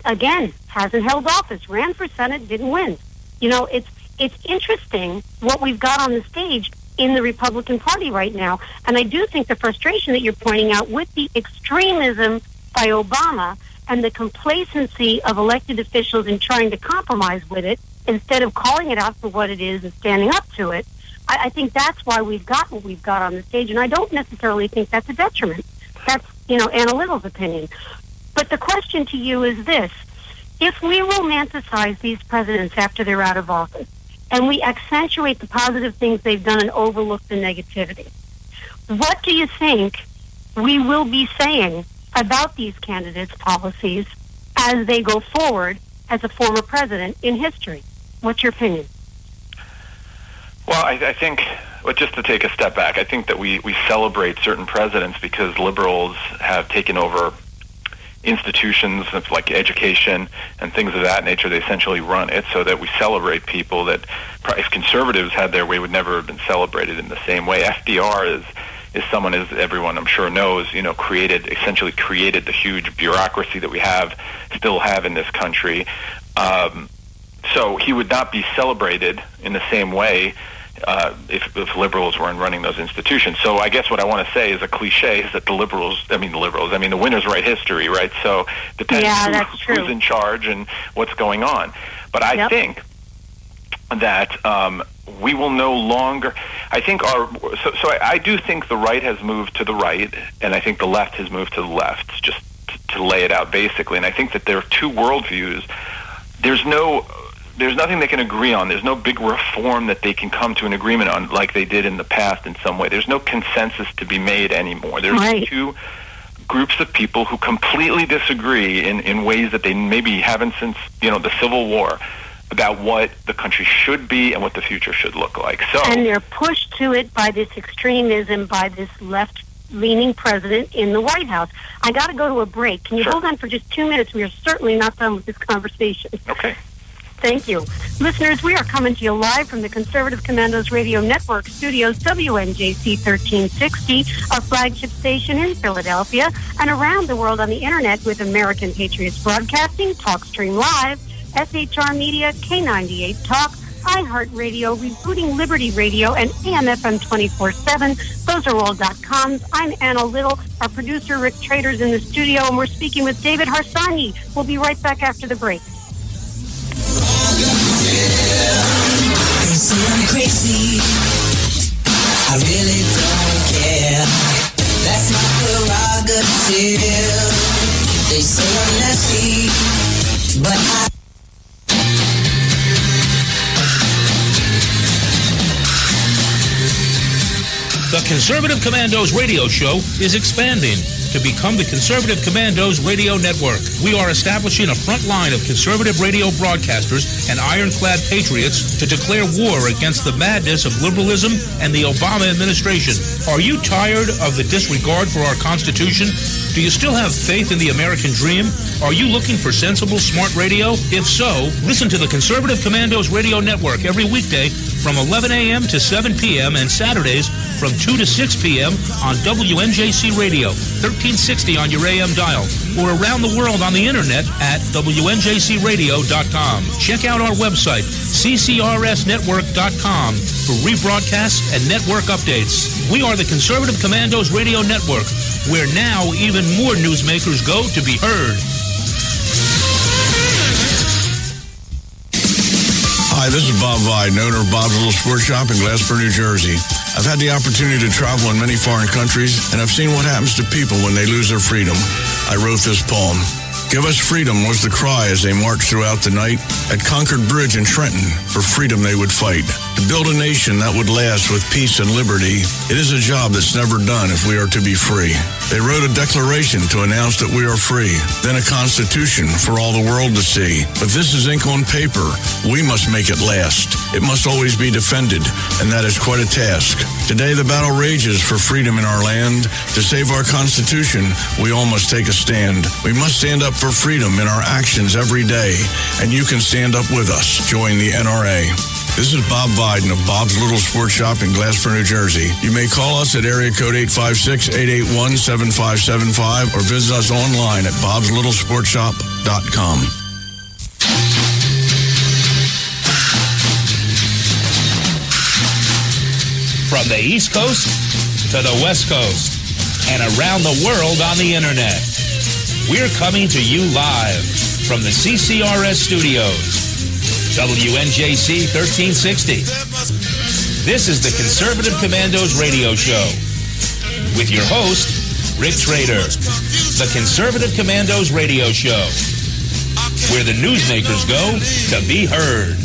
again, hasn't held office, ran for Senate, didn't win. It's interesting what we've got on the stage in the Republican Party right now. And I do think the frustration that you're pointing out with the extremism by Obama and the complacency of elected officials in trying to compromise with it instead of calling it out for what it is and standing up to it, I think that's why we've got what we've got on the stage. And I don't necessarily think that's a detriment. That's, Anna Little's opinion. But the question to you is this. If we romanticize these presidents after they're out of office, and we accentuate the positive things they've done and overlook the negativity, what do you think we will be saying about these candidates' policies as they go forward as a former president in history? What's your opinion? Well, I think, just to take a step back, I think that we celebrate certain presidents because liberals have taken over institutions like education and things of that nature. They essentially run it, so that we celebrate people that, if conservatives had their way, would never have been celebrated in the same way. FDR is someone, as everyone I'm sure knows, essentially created the huge bureaucracy that we still have in this country. So he would not be celebrated in the same way if liberals weren't running those institutions. So I guess what I want to say is a cliche is that the winners write history, right? So it depends who's in charge and what's going on. But I think that we will no longer, I think I do think the right has moved to the right, and I think the left has moved to the left, just to lay it out basically. And I think that there are two worldviews. There's nothing they can agree on. There's no big reform that they can come to an agreement on like they did in the past in some way. There's no consensus to be made anymore. There's two groups of people who completely disagree in ways that they maybe haven't since, the Civil War, about what the country should be and what the future should look like. And they're pushed to it by this extremism, by this left-leaning president in the White House. I got to go to a break. Can you hold on for just 2 minutes? We are certainly not done with this conversation. Okay. Thank you. Listeners, we are coming to you live from the Conservative Commandos Radio Network studios, WNJC 1360, our flagship station in Philadelphia, and around the world on the Internet with American Patriots Broadcasting, TalkStream Live, SHR Media, K98 Talk, iHeartRadio, Rebooting Liberty Radio, and AMFM 24/7. Those are all .coms. I'm Anna Little. Our producer, Rick Trader's in the studio, and we're speaking with David Harsanyi. We'll be right back after the break. They say I'm crazy, I really don't care. That's my prerogative. They say I'm nasty, but I... The Conservative Commandos radio show is expanding to become the Conservative Commandos Radio Network. We are establishing a front line of conservative radio broadcasters and ironclad patriots to declare war against the madness of liberalism and the Obama administration. Are you tired of the disregard for our Constitution? Do you still have faith in the American dream? Are you looking for sensible, smart radio? If so, listen to the Conservative Commandos Radio Network every weekday from 11 a.m. to 7 p.m. and Saturdays from 2 to 6 p.m. on WNJC Radio, 1360 on your AM dial, or around the world on the Internet at WNJCradio.com. Check out our website, CCRSnetwork.com, for rebroadcasts and network updates. We are the Conservative Commandos Radio Network, where now even more newsmakers go to be heard. Hi, this is Bob Vide, owner of Bob's Little Sports Shop in Glassboro, New Jersey. I've had the opportunity to travel in many foreign countries, and I've seen what happens to people when they lose their freedom. I wrote this poem. Give us freedom was the cry as they marched throughout the night. At Concord Bridge in Trenton, for freedom they would fight. To build a nation that would last with peace and liberty, it is a job that's never done if we are to be free. They wrote a declaration to announce that we are free, then a constitution for all the world to see. But this is ink on paper. We must make it last. It must always be defended, and that is quite a task. Today the battle rages for freedom in our land. To save our Constitution, we all must take a stand. We must stand up for freedom in our actions every day, and you can stand up with us. Join the NRA. This is Bob Viden of Bob's Little Sports Shop in Glassboro, New Jersey. You may call us at area code 856-881-7575 or visit us online at bobslittle.sportshop.com. From the East Coast to the West Coast and around the world on the Internet, we're coming to you live from the CCRS studios, WNJC 1360. This is the Conservative Commandos radio show with your host, Rick Trader. The Conservative Commandos radio show, where the newsmakers go to be heard.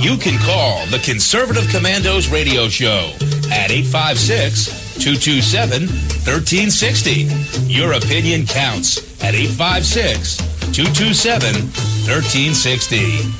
You can call the Conservative Commandos radio show at 856-227-1360. Your opinion counts at 856-227-1360.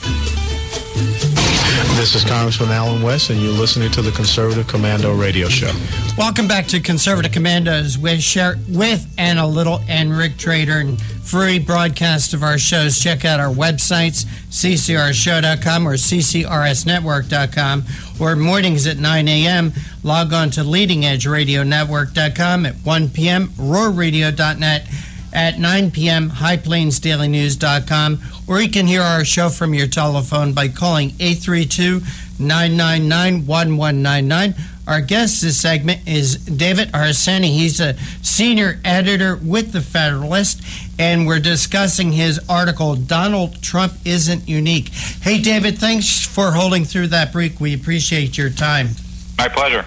This is Congressman Alan West, and you're listening to the Conservative Commando Radio Show. Welcome back to Conservative Commandos with Anna Little and Rick Trader, and free broadcast of our shows. Check out our websites, ccrshow.com or ccrsnetwork.com, or mornings at 9 a.m. Log on to leadingedgeradionetwork.com at 1 p.m., roarradio.net at 9 p.m., highplainsdailynews.com, or you can hear our show from your telephone by calling 832-999-1199. Our guest this segment is David Arseni. He's a senior editor with The Federalist, and we're discussing his article, Donald Trump Isn't Unique. Hey, David, thanks for holding through that break. We appreciate your time. My pleasure.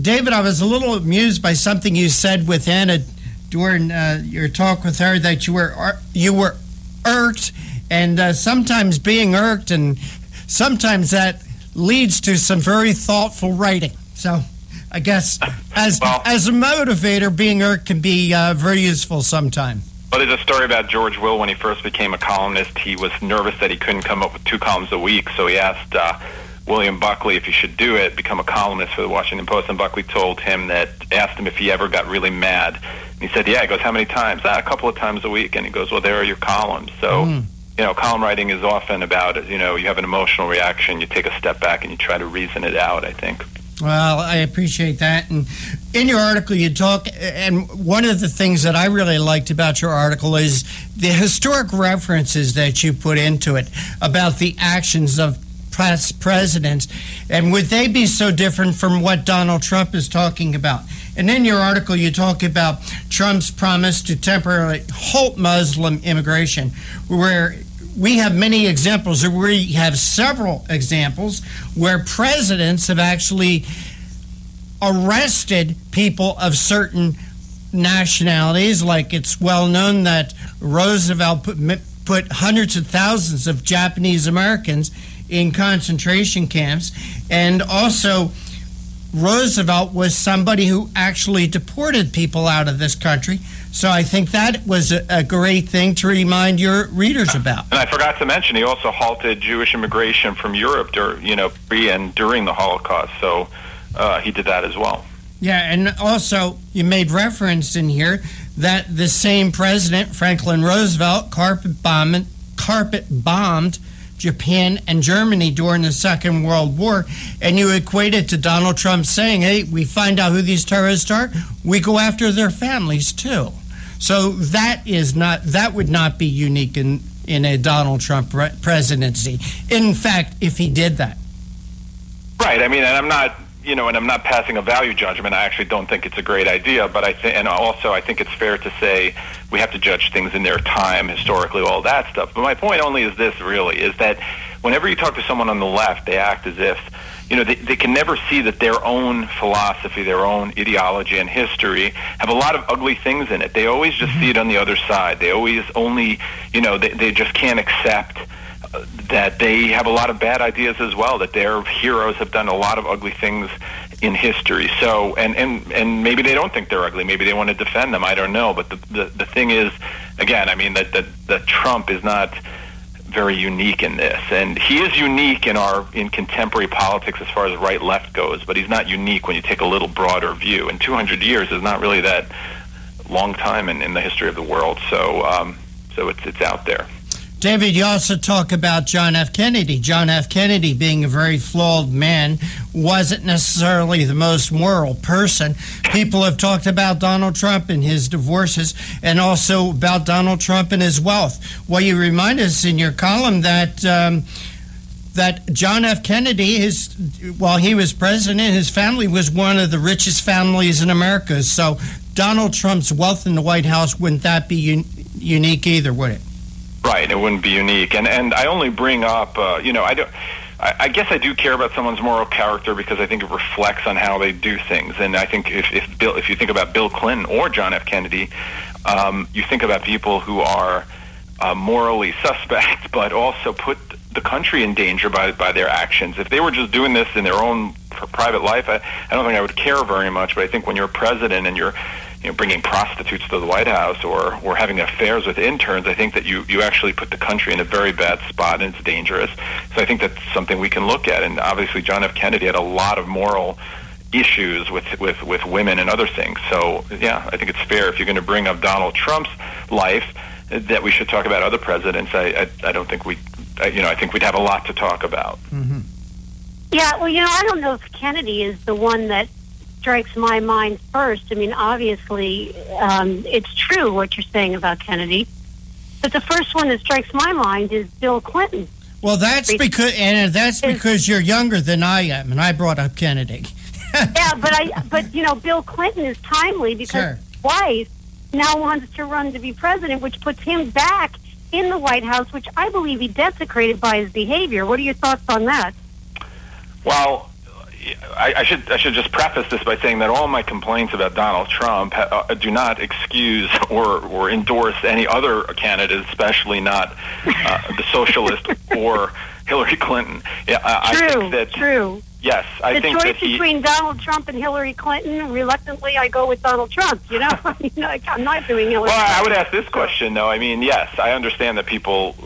David, I was a little amused by something you said with Anna during your talk with her, that you were irked, and sometimes being irked, and sometimes that leads to some very thoughtful writing. So I guess as a motivator, being irked can be very useful sometime. Well, there's a story about George Will. When he first became a columnist, he was nervous that he couldn't come up with 2 columns a week, so he asked William Buckley if he should do it, become a columnist for the Washington Post, and Buckley asked him if he ever got really mad. And he said, yeah. He goes, how many times? A couple of times a week. And he goes, well, there are your columns. So, column writing is often about, you have an emotional reaction, you take a step back and you try to reason it out, I think. Well, I appreciate that. And in your article, you talk, and one of the things that I really liked about your article is the historic references that you put into it about the actions of past presidents, and would they be so different from what Donald Trump is talking about? And in your article, you talk about Trump's promise to temporarily halt Muslim immigration, where we have many examples, or we have several examples, where presidents have actually arrested people of certain nationalities. Like, it's well known that Roosevelt put hundreds of thousands of Japanese Americans in concentration camps, and also Roosevelt was somebody who actually deported people out of this country. So I think that was a great thing to remind your readers about. And I forgot to mention, he also halted Jewish immigration from Europe pre and during the Holocaust. So he did that as well. Yeah, and also you made reference in here that the same president, Franklin Roosevelt, carpet bombed Japan and Germany during the Second World War, and you equate it to Donald Trump saying, hey, we find out who these terrorists are, we go after their families too. So that would not be unique in a Donald Trump presidency. In fact, if he did that. Right. I mean, and I'm not passing a value judgment. I actually don't think it's a great idea, but I think it's fair to say we have to judge things in their time, historically, all that stuff. But my point only is this, really, is that whenever you talk to someone on the left, they act as if, they can never see that their own philosophy, their own ideology and history have a lot of ugly things in it. They always just see it on the other side. They always only, they just can't accept that they have a lot of bad ideas as well, that their heroes have done a lot of ugly things in history. So, and maybe they don't think they're ugly. Maybe they want to defend them. I don't know. But the thing is, again, I mean, that Trump is not very unique in this, and he is unique in contemporary politics as far as right-left goes. But he's not unique when you take a little broader view. And 200 years is not really that long time in the history of the world. So it's out there. David, you also talk about John F. Kennedy. John F. Kennedy, being a very flawed man, wasn't necessarily the most moral person. People have talked about Donald Trump and his divorces, and also about Donald Trump and his wealth. Well, you remind us in your column that John F. Kennedy, while he was president, his family was one of the richest families in America. So Donald Trump's wealth in the White House, wouldn't that be unique either, would it? Right, it wouldn't be unique, and I only bring up, I guess I do care about someone's moral character because I think it reflects on how they do things, and I think if you think about Bill Clinton or John F. Kennedy, you think about people who are morally suspect, but also put the country in danger by their actions. If they were just doing this in their own private life, I don't think I would care very much. But I think when you're president and you're bringing prostitutes to the White House or having affairs with interns, I think that you actually put the country in a very bad spot, and it's dangerous. So I think that's something we can look at. And obviously John F. Kennedy had a lot of moral issues with women and other things. So, yeah, I think it's fair if you're going to bring up Donald Trump's life that we should talk about other presidents. I don't think I think we'd have a lot to talk about. Mm-hmm. Yeah, well, I don't know if Kennedy is the one that strikes my mind first. I mean, obviously, it's true what you're saying about Kennedy, but the first one that strikes my mind is Bill Clinton. Well, that's because you're younger than I am, and I brought up Kennedy. Yeah, but Bill Clinton is timely because his wife now wants to run to be president, which puts him back in the White House, which I believe he desecrated by his behavior. What are your thoughts on that? Well, I should just preface this by saying that all my complaints about Donald Trump do not excuse or endorse any other candidate, especially not the socialist or Hillary Clinton. I think that, true. Yes, I think that the choice between Donald Trump and Hillary Clinton, reluctantly, I go with Donald Trump. I'm not doing Hillary. Well, I would ask this question, though. I mean, yes, I understand that people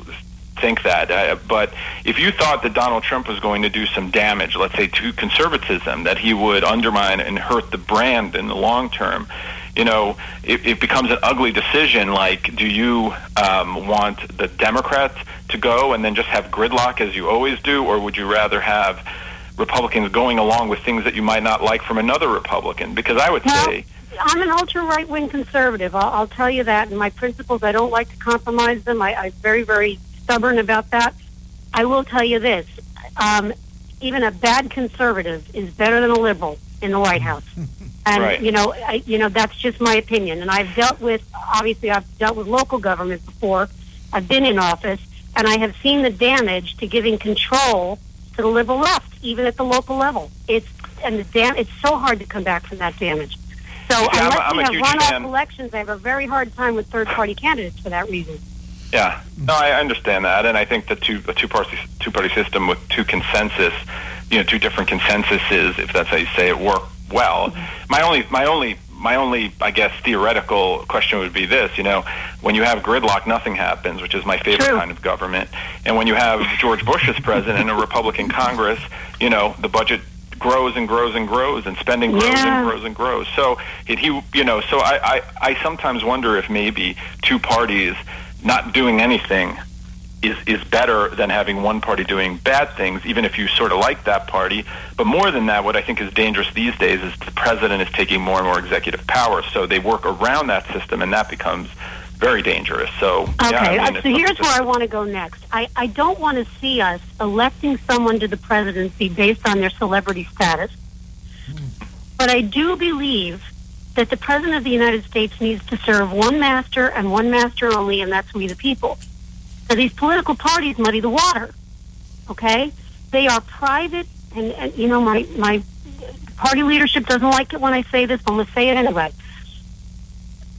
think that, but if you thought that Donald Trump was going to do some damage, let's say to conservatism, that he would undermine and hurt the brand in the long term, it becomes an ugly decision. Like, do you want the Democrats to go and then just have gridlock as you always do, or would you rather have Republicans going along with things that you might not like from another Republican? Because I would say, I'm an ultra-right-wing conservative. I'll tell you that. And my principles, I don't like to compromise them. I'm very, very stubborn about that. I will tell you this. Even a bad conservative is better than a liberal in the White House. And, right. That's just my opinion. And I've dealt with local government before. I've been in office, and I have seen the damage to giving control to the liberal left, even at the local level. It's so hard to come back from that damage. So unless we have runoff elections, I have a very hard time with third-party candidates for that reason. Yeah, no, I understand that, and I think the two-party system with two different consensuses, if that's how you say it, work well. My only, I guess, theoretical question would be this: when you have gridlock, nothing happens, which is my favorite kind of government. And when you have George Bush as president and a Republican Congress, the budget grows and grows and grows, and spending grows and grows and grows. So I sometimes wonder if maybe two parties not doing anything is better than having one party doing bad things, even if you sort of like that party. But more than that, what I think is dangerous these days is the president is taking more and more executive power, so they work around that system, and that becomes very dangerous. So, so here's where I want to go next. I don't want to see us electing someone to the presidency based on their celebrity status, but I do believe that the President of the United States needs to serve one master and one master only, and that's we the people. So these political parties muddy the water, okay? They are private, and my party leadership doesn't like it when I say this, but I'm going to say it anyway.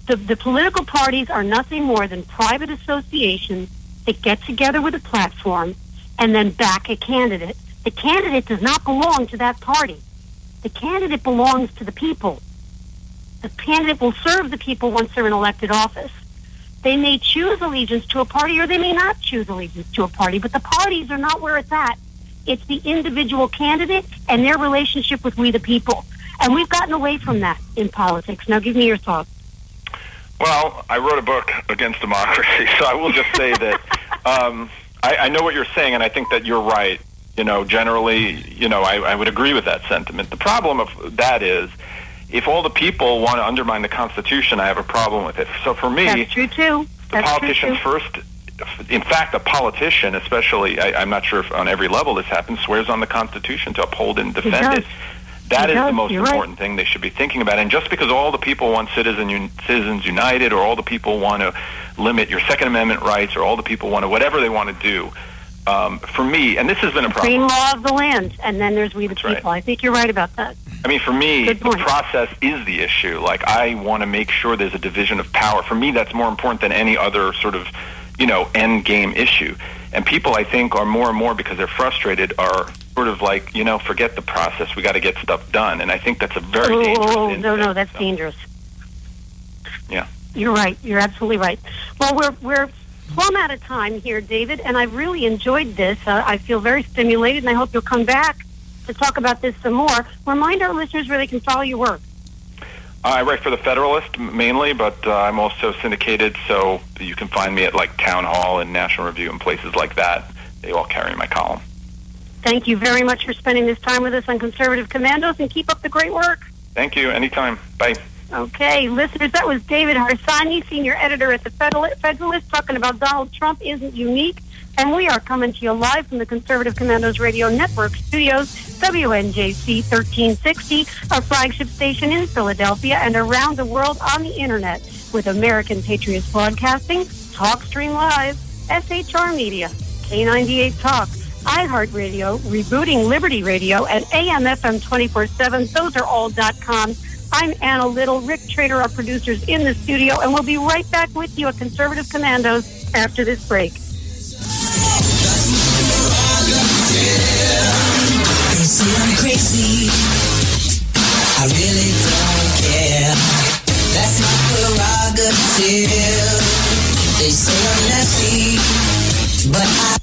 The political parties are nothing more than private associations that get together with a platform and then back a candidate. The candidate does not belong to that party. The candidate belongs to the people. The candidate will serve the people once they're in elected office. They may choose allegiance to a party or they may not choose allegiance to a party, but the parties are not where it's at. It's the individual candidate and their relationship with we the people. And we've gotten away from that in politics. Now give me your thoughts. Well, I wrote a book against democracy, so I will just say that I know what you're saying, and I think that you're right. Generally, I would agree with that sentiment. The problem of that is, if all the people want to undermine the Constitution, I have a problem with it. So for me, that's true too. The politicians first. In fact, a politician, especially, I'm not sure if on every level this happens, swears on the Constitution to uphold and defend it. That is the most important thing they should be thinking about. And just because all the people want Citizens United, or all the people want to limit your Second Amendment rights, or all the people want to whatever they want to do, for me, and this has been a problem. Free law of the land, and then there's we the people. Right. I think you're right about that. I mean, for me, the process is the issue. Like, I want to make sure there's a division of power. For me, that's more important than any other sort of, end game issue. And people, I think, are more and more, because they're frustrated, are sort of like, forget the process. We got to get stuff done. And I think that's a very dangerous No, that's dangerous. Yeah. You're right. You're absolutely right. Well, we're plumb out of time here, David, and I've really enjoyed this. I feel very stimulated, and I hope you'll come back to talk about this some more. Remind our listeners where they can follow your work. I write for the Federalist mainly, but I'm also syndicated, so you can find me at like Town Hall and National Review and places like that. They all carry my column. Thank you very much for spending this time with us on Conservative Commandos, and keep up the great work. Thank you. Anytime. Bye. Okay, listeners, that was David Harsanyi, senior editor at the Federalist, talking about Donald Trump isn't unique. And we are coming to you live from the Conservative Commandos Radio Network studios, WNJC 1360, our flagship station in Philadelphia and around the world on the internet with American Patriots Broadcasting, TalkStream Live, SHR Media, K98 Talk, iHeartRadio, Rebooting Liberty Radio, and AM/FM 24/7. Those are all .com. I'm Anna Little, Rick Trader, our producers in the studio, and we'll be right back with you at Conservative Commandos after this break. They say I'm crazy, I really don't care. That's my prerogative. They say I'm nasty, but I...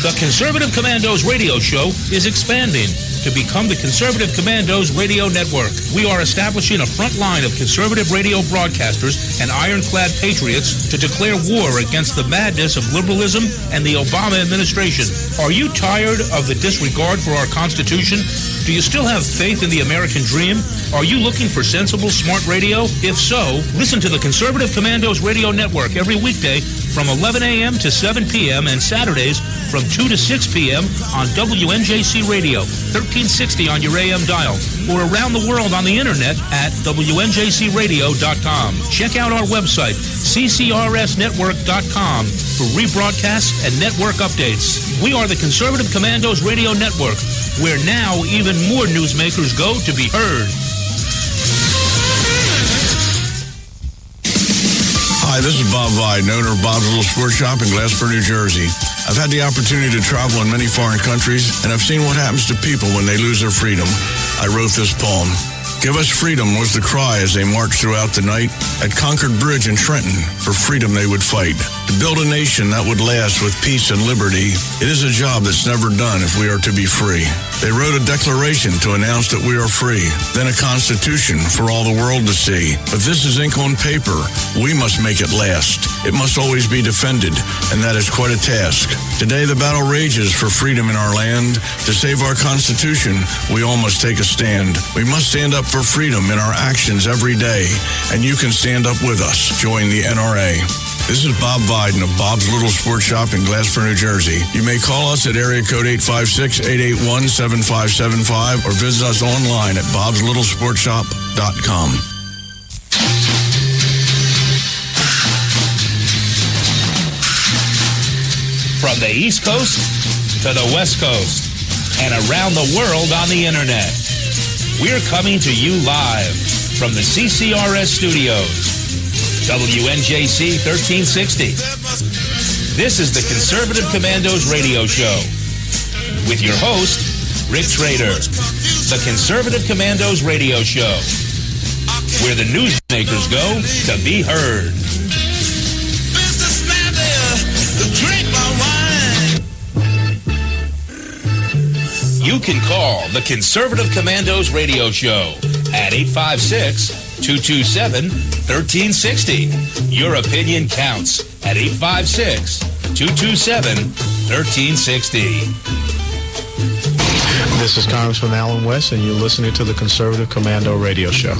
The Conservative Commandos radio show is expanding to become the Conservative Commandos Radio Network. We are establishing a front line of conservative radio broadcasters and ironclad patriots to declare war against the madness of liberalism and the Obama administration. Are you tired of the disregard for our Constitution? Do you still have faith in the American dream? Are you looking for sensible, smart radio? If so, listen to the Conservative Commandos Radio Network every weekday from 11 a.m. to 7 p.m. and Saturdays from 2 to 6 p.m. on WNJC Radio, 1360 on your AM dial, or around the world on the internet at WNJCradio.com. Check out our website, CCRSnetwork.com, for rebroadcasts and network updates. We are the Conservative Commandos Radio Network, where now even more newsmakers go to be heard. Hi, this is Bob Vide, owner of Bob's Little Sports Shop in Glassboro, New Jersey. I've had the opportunity to travel in many foreign countries, and I've seen what happens to people when they lose their freedom. I wrote this poem. Give us freedom was the cry as they marched throughout the night. At Concord Bridge in Trenton, for freedom they would fight. To build a nation that would last with peace and liberty, it is a job that's never done if we are to be free. They wrote a declaration to announce that we are free, then a constitution for all the world to see. But this is ink on paper. We must make it last. It must always be defended, and that is quite a task. Today the battle rages for freedom in our land. To save our Constitution, we all must take a stand. We must stand up for freedom in our actions every day, and you can stand up with us. Join the NRA. This is Bob Biden of Bob's Little Sports Shop in Glassboro, New Jersey. You may call us at area code 856-881-7575 or visit us online at bobslittle.sportshop.com. From the East Coast to the West Coast and around the world on the internet, we're coming to you live from the CCRS studios, WNJC 1360. This is the Conservative Commandos radio show with your host, Rick Trader. The Conservative Commandos radio show, where the newsmakers go to be heard. You can call the Conservative Commandos radio show at 856-227-1360. Your opinion counts at 856-227-1360. This is Congressman Alan West, and you're listening to the Conservative Commando Radio Show.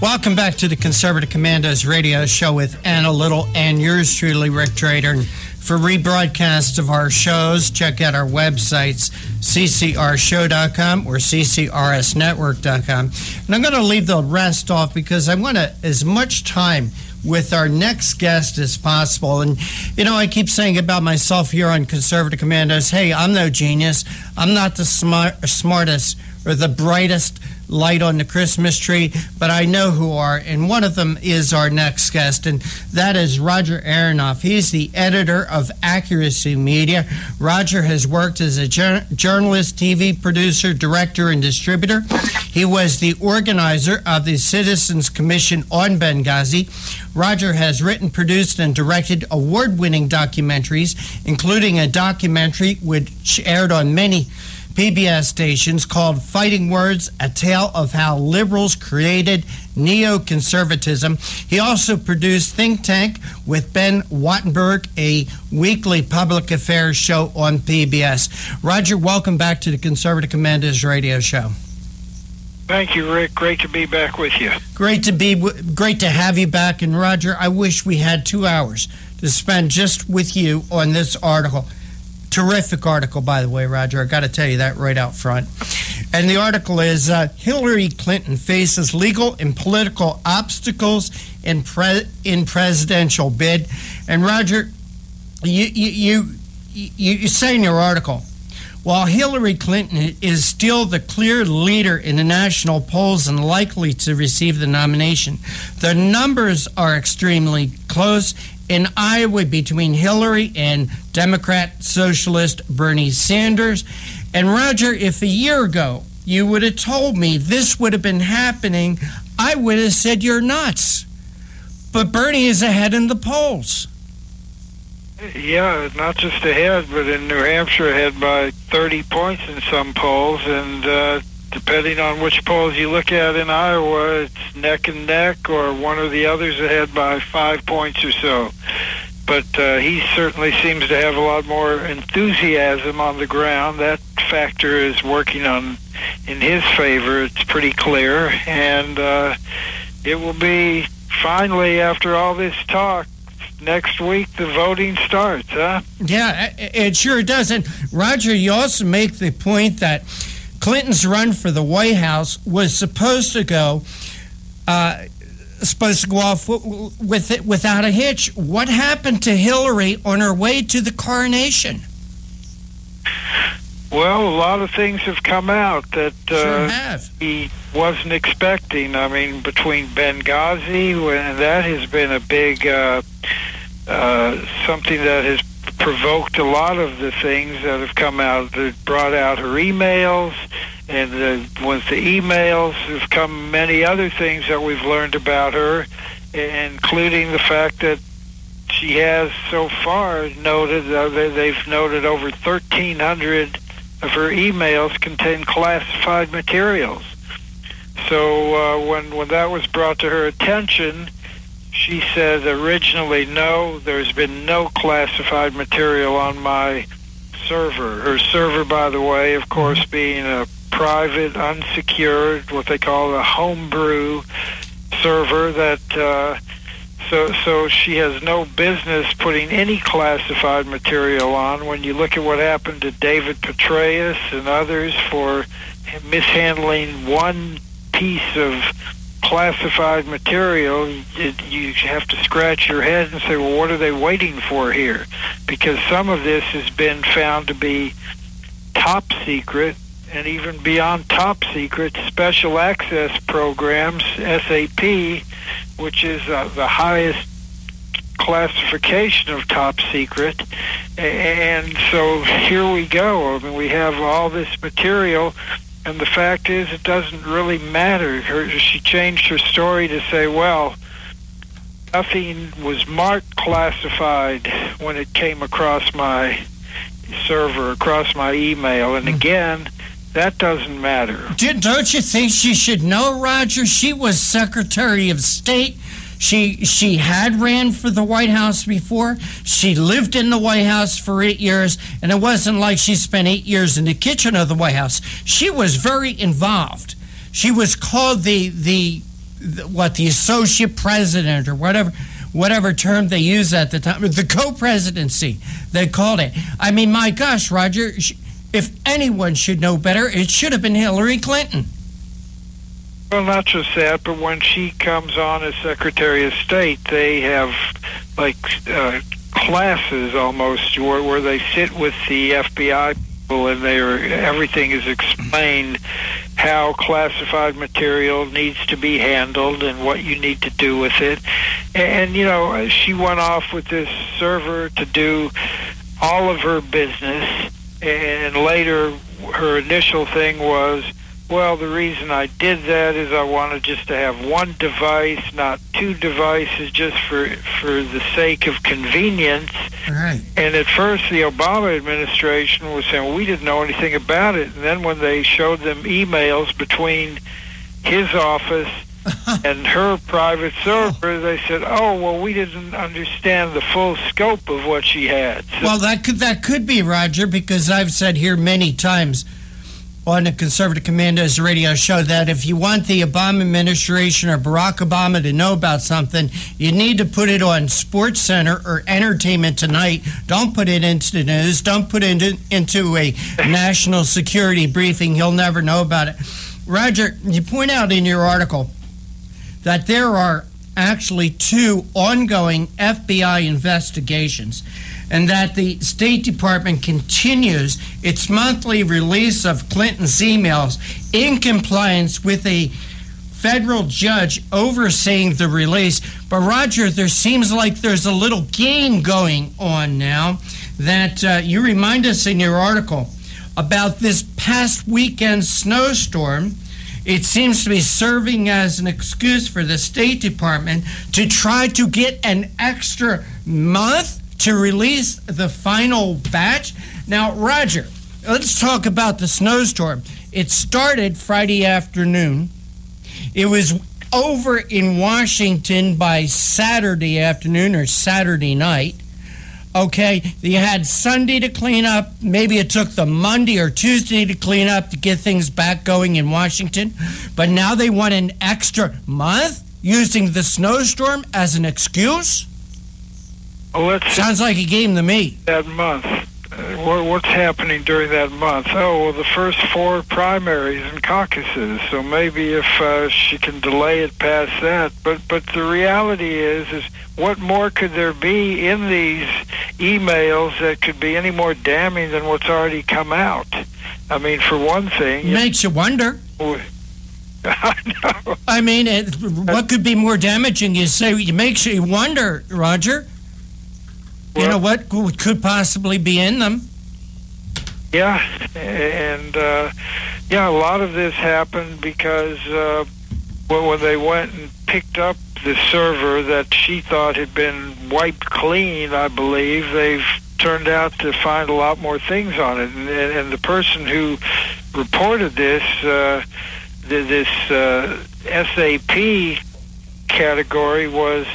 Welcome back to the Conservative Commandos Radio Show with Anna Little and yours truly, Rick Trader. And for rebroadcasts of our shows, check out our websites, ccrshow.com or ccrsnetwork.com. And I'm going to leave the rest off because I want as much time with our next guest as possible. And, you know, I keep saying about myself here on Conservative Commandos, hey, I'm no genius. I'm not the smartest or the brightest light on the Christmas tree, but I know who are, and one of them is our next guest, and that is Roger Aronoff. He's the editor of Accuracy Media. Roger has worked as a journalist, TV producer, director, and distributor. He was the organizer of the Citizens Commission on Benghazi. Roger has written, produced, and directed award-winning documentaries, including a documentary which aired on many PBS stations called Fighting Words, a tale of how liberals created neoconservatism. He also produced Think Tank with Ben Wattenberg, a weekly public affairs show on PBS. Roger, welcome back to the Conservative Commandos radio show. Thank you, Rick. Great to be back with you. Great to have you back. And Roger, I wish we had 2 hours to spend just with you on this article. Terrific article, by the way, Roger. I got to tell you that right out front. And the article is Hillary Clinton faces legal and political obstacles in presidential bid. And Roger, you say in your article, while Hillary Clinton is still the clear leader in the national polls and likely to receive the nomination, the numbers are extremely close in Iowa between Hillary and Democrat Socialist Bernie Sanders. And Roger, if a year ago you would have told me this would have been happening, I would have said you're nuts. But Bernie is ahead in the polls. Yeah, not just ahead, but in New Hampshire ahead by 30 points in some polls, and depending on which polls you look at in Iowa, it's neck and neck, or one or the other's ahead by 5 points or so. But he certainly seems to have a lot more enthusiasm on the ground. That factor is working in his favor. It's pretty clear, and it will be finally, after all this talk, next week the voting starts, huh? Yeah, it sure does. And Roger, you also make the point that Clinton's run for the White House was supposed to go off without a hitch. What happened to Hillary on her way to the coronation? Well, a lot of things have come out that he wasn't expecting. I mean, between Benghazi, and that has been a big something that has provoked a lot of the things that have come out. That brought out her emails, and with the emails have come many other things that we've learned about her, including the fact that she has so far noted, they've noted over 1,300 of her emails contain classified materials. So when that was brought to her attention, she said originally, no, there's been no classified material on my server. Her server, by the way, of course, being a private, unsecured, what they call a homebrew server that... So she has no business putting any classified material on. When you look at what happened to David Petraeus and others for mishandling one piece of classified material, you have to scratch your head and say, well, what are they waiting for here? Because some of this has been found to be top secret, and even beyond top secret, special access programs, SAP, which is the highest classification of top secret. And so here we go. I mean, we have all this material, and the fact is it doesn't really matter. She changed her story to say, well, nothing was marked classified when it came across my server, across my email. And again, that doesn't matter. Don't you think she should know, Roger? She was Secretary of State. She had ran for the White House before. She lived in the White House for 8 years, and it wasn't like she spent 8 years in the kitchen of the White House. She was very involved. She was called the associate president or whatever term they used at the time, the co-presidency, they called it. I mean, my gosh, Roger, if anyone should know better, it should have been Hillary Clinton. Well, not just that, but when she comes on as Secretary of State, they have like classes almost where they sit with the FBI people, and everything is explained how classified material needs to be handled and what you need to do with it. And, you know, she went off with this server to do all of her business, and later her initial thing was, well, the reason I did that is I wanted just to have one device, not two devices, just for the sake of convenience. Right. And at first, the Obama administration was saying, well, we didn't know anything about it. And then when they showed them emails between his office and her private server, they said, oh, well, we didn't understand the full scope of what she had. So, well, that could be, Roger, because I've said here many times, on the Conservative Commandos radio show that if you want the Obama administration or Barack Obama to know about something, you need to put it on Sports Center or Entertainment Tonight. Don't put it into the news. Don't put it into a national security briefing. He'll never know about it. Roger, you point out in your article that there are actually 2 ongoing FBI investigations, and that the State Department continues its monthly release of Clinton's emails in compliance with a federal judge overseeing the release. But Roger, there seems like there's a little game going on now that you remind us in your article about this past weekend snowstorm. It seems to be serving as an excuse for the State Department to try to get an extra month to release the final batch. Now, Roger, let's talk about the snowstorm. It started Friday afternoon. It was over in Washington by Saturday afternoon or Saturday night. Okay, you had Sunday to clean up. Maybe it took the Monday or Tuesday to clean up to get things back going in Washington. But now they want an extra month using the snowstorm as an excuse? Well, sounds like a game to me. That month. What's happening during that month? Oh, well, the first 4 primaries and caucuses. So maybe if she can delay it past that. But the reality is what more could there be in these emails that could be any more damning than what's already come out? I mean, for one thing... It makes you wonder. I know. I mean, what could be more damaging? You say it makes you wonder, Roger. You know, what could possibly be in them? Yeah, and a lot of this happened because when they went and picked up the server that she thought had been wiped clean, I believe, they've turned out to find a lot more things on it. And the person who reported this, this SAP category was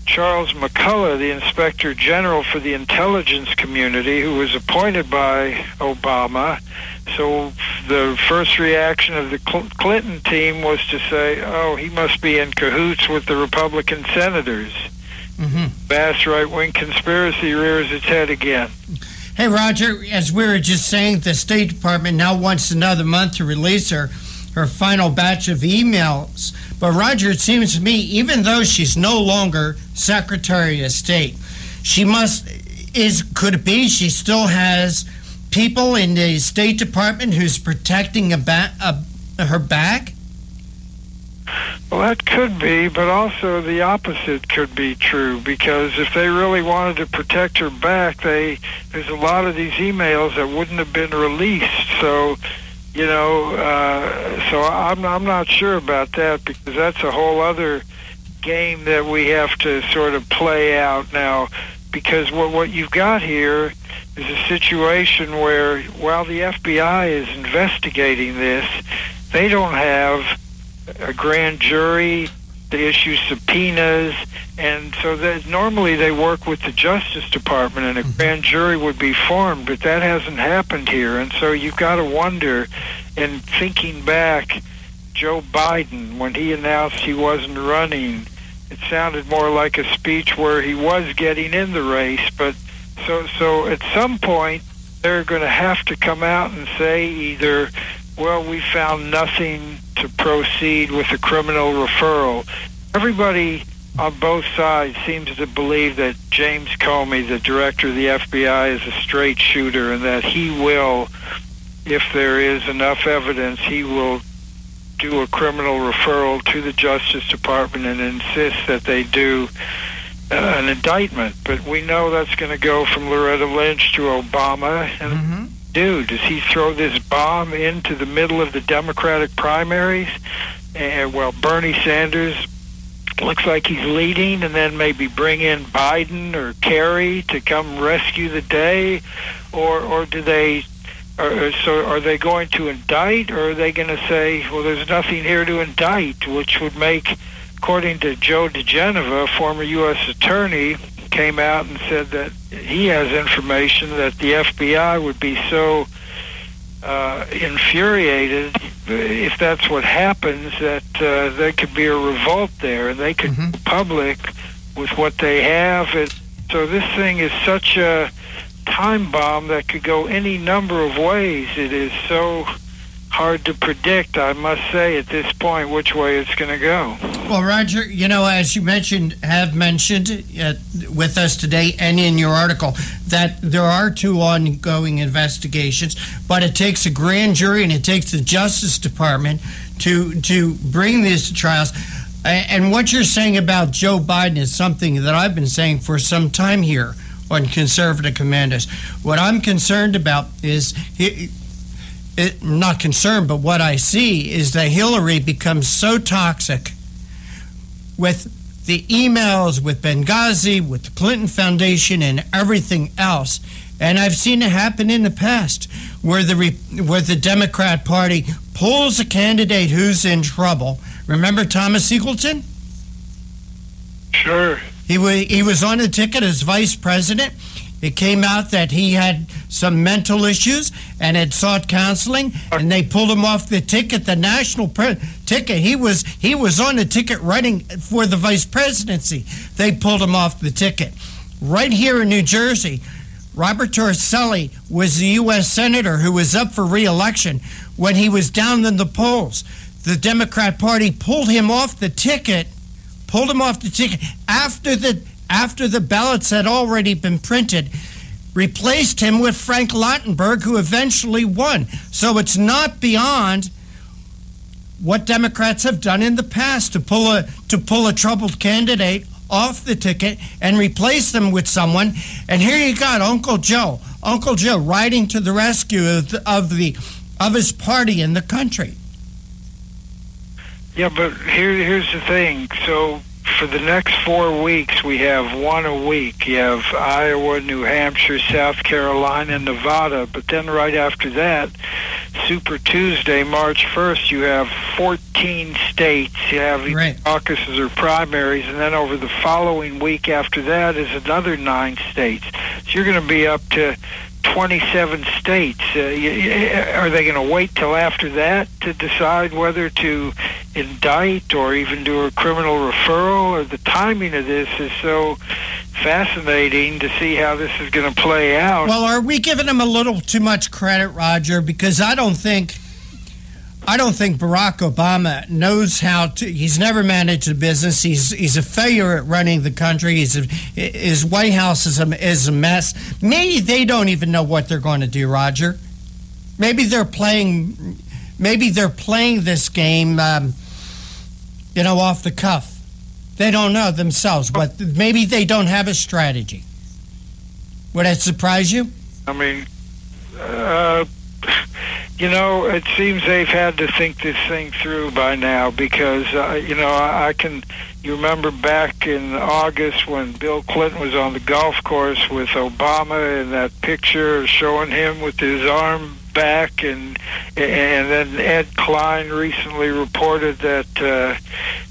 Charles McCullough, the Inspector General for the Intelligence Community, who was appointed by Obama. So the first reaction of the Clinton team was to say, oh, he must be in cahoots with the Republican senators. Mm-hmm. Vast right-wing conspiracy rears its head again. Hey, Roger, as we were just saying, the State Department now wants another month to release her final batch of emails. But Roger, it seems to me, even though she's no longer Secretary of State, could it be she still has people in the State Department who's protecting her back? Well, that could be, but also the opposite could be true, because if they really wanted to protect her back, there's a lot of these emails that wouldn't have been released. So, so I'm not sure about that, because that's a whole other game that we have to sort of play out now, because what you've got here is a situation where, while the FBI is investigating this, they don't have a grand jury to issue subpoenas, and so that normally they work with the Justice Department and a grand jury would be formed, but that hasn't happened here. And so you've got to wonder, and thinking back, Joe Biden, when he announced he wasn't running, it sounded more like a speech where he was getting in the race, but so at some point they're going to have to come out and say either, well, we found nothing to proceed with a criminal referral. Everybody on both sides seems to believe that James Comey, the director of the FBI, is a straight shooter, and that he will, if there is enough evidence, he will do a criminal referral to the Justice Department and insist that they do an indictment. But we know that's going to go from Loretta Lynch to Obama. And does he throw this bomb into the middle of the Democratic primaries? And well, Bernie Sanders looks like he's leading, and then maybe bring in Biden or Kerry to come rescue the day, or do they? So are they going to indict, or are they going to say, well, there's nothing here to indict, which would make, according to Joe DeGeneva, a former U.S. attorney, came out and said that he has information that the FBI would be so infuriated if that's what happens, that there could be a revolt there, and they could be public with what they have. So this thing is such a time bomb that could go any number of ways. It is so hard to predict, I must say, at this point, which way it's going to go. Well, Roger, as you have mentioned with us today and in your article, that there are 2 ongoing investigations, but it takes a grand jury and it takes the Justice Department to bring these to trials. And what you're saying about Joe Biden is something that I've been saying for some time here on Conservative Commandos. What I'm concerned about is... not concerned, but what I see is that Hillary becomes so toxic with the emails, with Benghazi, with the Clinton Foundation, and everything else. And I've seen it happen in the past, where the Democrat Party pulls a candidate who's in trouble. Remember Thomas Eagleton? Sure. He was on the ticket as vice president. It came out that he had some mental issues and had sought counseling, and they pulled him off the ticket, the national ticket. He was on the ticket running for the vice presidency. They pulled him off the ticket. Right here in New Jersey, Robert Torricelli was the U.S. senator who was up for re-election. When he was down in the polls, the Democrat Party pulled him off the ticket after the ballots had already been printed, replaced him with Frank Lautenberg, who eventually won. So it's not beyond what Democrats have done in the past to pull a troubled candidate off the ticket and replace them with someone. And here you got Uncle Joe riding to the rescue of his party in the country. Yeah, but here's the thing. So for the next 4 weeks, we have one a week. You have Iowa, New Hampshire, South Carolina, and Nevada. But then right after that, Super Tuesday, March 1st, you have 14 states. You have caucuses or primaries. And then over the following week after that is another 9 states. So you're going to be up to 27 states. Are they going to wait till after that to decide whether to indict or even do a criminal referral? Or the timing of this is so fascinating to see how this is going to play out. Well, are we giving them a little too much credit, Roger? Because I don't think Barack Obama knows how to. He's never managed a business. He's a failure at running the country. His White House is a mess. Maybe they don't even know what they're going to do, Roger. Maybe they're playing this game, off the cuff. They don't know themselves, but maybe they don't have a strategy. Would that surprise you? I mean, it seems they've had to think this thing through by now because, you remember back in August when Bill Clinton was on the golf course with Obama and that picture showing him with his arm back, and then Ed Klein recently reported that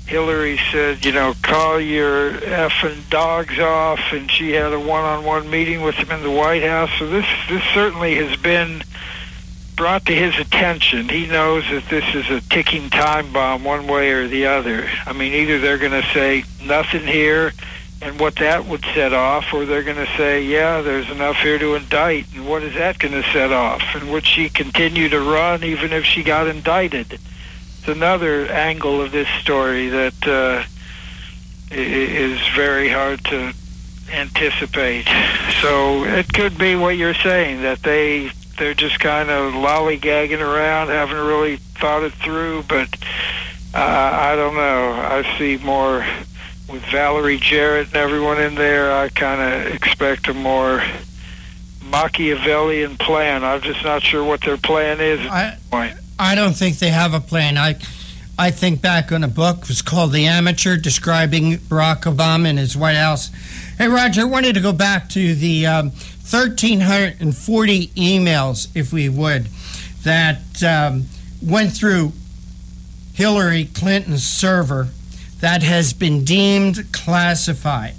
Hillary said, call your effing dogs off, and she had a one-on-one meeting with him in the White House. So this certainly has been brought to his attention. He knows that this is a ticking time bomb one way or the other. I mean, either they're going to say nothing here and what that would set off, or they're going to say, yeah, there's enough here to indict, and what is that going to set off? And would she continue to run even if she got indicted? It's another angle of this story that is very hard to anticipate. So it could be what you're saying, that they're just kind of lollygagging around, haven't really thought it through, but I don't know. I see more with Valerie Jarrett and everyone in there. I kind of expect a more Machiavellian plan. I'm just not sure what their plan is at this point. I don't think they have a plan. I think back on a book, it was called The Amateur, describing Barack Obama and his White House. Hey, Roger, I wanted to go back to the 1,340 emails, if we would, that went through Hillary Clinton's server that has been deemed classified.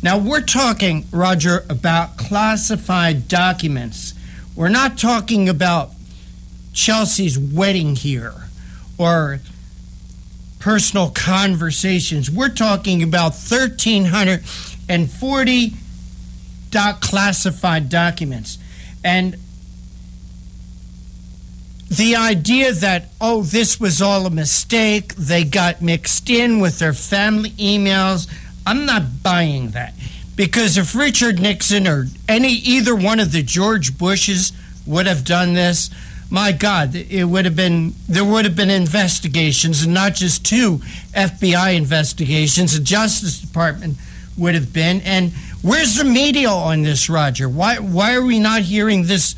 Now, we're talking, Roger, about classified documents. We're not talking about Chelsea's wedding here or personal conversations. We're talking about 1,340 classified documents. And the idea that, oh, this was all a mistake, they got mixed in with their family emails, I'm not buying that. Because if Richard Nixon or either one of the George Bushes would have done this, my God, there would have been investigations, and not just 2 FBI investigations. The Justice Department would have been. And where's the media on this, Roger? Why are we not hearing this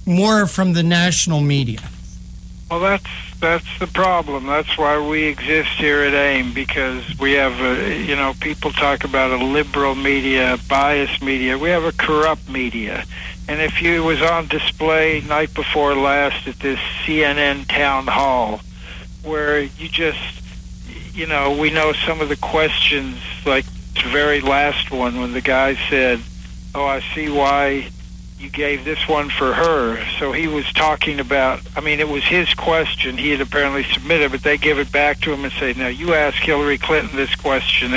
more from the national media? Well, that's the problem. That's why we exist here at AIM, because we have, people talk about a liberal media, a biased media. We have a corrupt media. And if you was on display night before last at this CNN town hall, where you just, we know some of the questions, like the very last one when the guy said, oh, I see why you gave this one for her. So he was talking about, it was his question. He had apparently submitted, but they give it back to him and say, now you ask Hillary Clinton this question.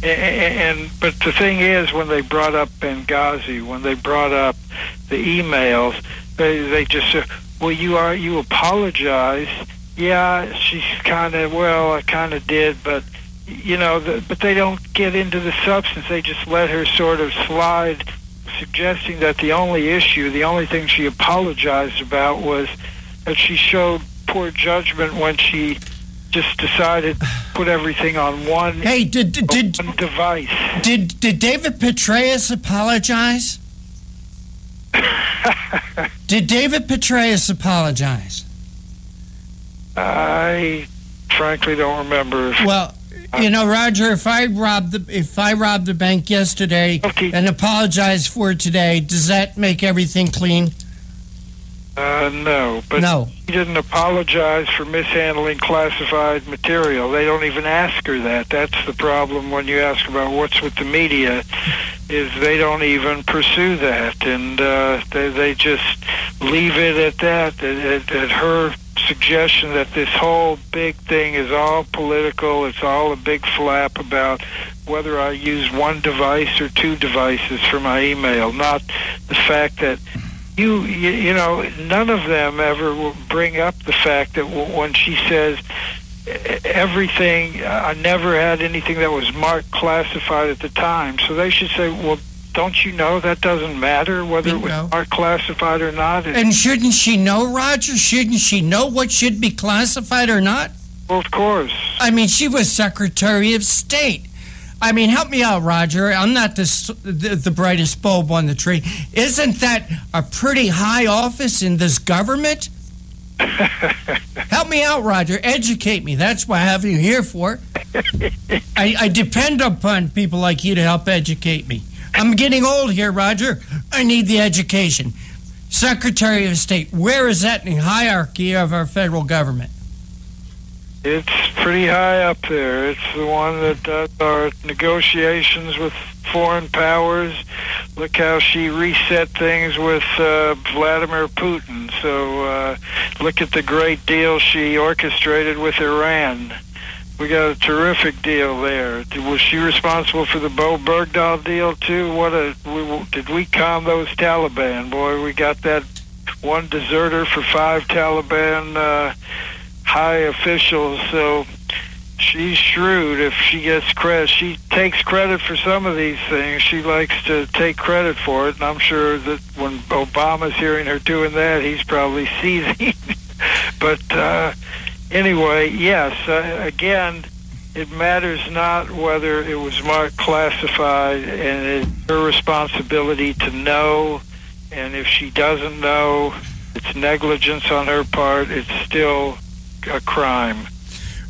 But the thing is, when they brought up Benghazi, when they brought up the emails, they just said, well, you apologize. Yeah, she's I kind of did, but but they don't get into the substance. They just let her sort of slide, suggesting that the only thing she apologized about was that she showed poor judgment when she just decided to put everything on one device. Did David Petraeus apologize? Did David Petraeus apologize? I frankly don't remember. Well, Roger, if I robbed the bank yesterday and apologized for it today, does that make everything clean? No, but he didn't apologize for mishandling classified material. They don't even ask her that. That's the problem when you ask about what's with the media, is they don't even pursue that, and they just leave it at that, at her suggestion that this whole big thing is all political. It's all a big flap about whether I use one device or 2 devices for my email, not the fact that none of them ever will bring up the fact that when she says everything, I never had anything that was marked classified at the time. So they should say, well, don't you know that doesn't matter whether it was marked classified or not? And shouldn't she know, Roger? Shouldn't she know what should be classified or not? Well, of course. She was Secretary of State. Help me out, Roger. I'm not the brightest bulb on the tree. Isn't that a pretty high office in this government? Help me out, Roger. Educate me. That's what I have you here for. I depend upon people like you to help educate me. I'm getting old here, Roger. I need the education. Secretary of State, where is that in the hierarchy of our federal government? It's pretty high up there. It's the one that does our negotiations with foreign powers. Look how she reset things with Vladimir Putin. So look at the great deal she orchestrated with Iran. We got a terrific deal there. Was she responsible for the Bo Bergdahl deal too? Did we calm those Taliban? Boy, we got that one deserter for 5 Taliban high officials. So she's shrewd. If she gets credit, she takes credit for some of these things. She likes to take credit for it, and I'm sure that when Obama's hearing her doing that, he's probably seething. But anyway, yes, again, it matters not whether it was marked classified, and it's her responsibility to know, and if she doesn't know, it's negligence on her part. It's still a crime.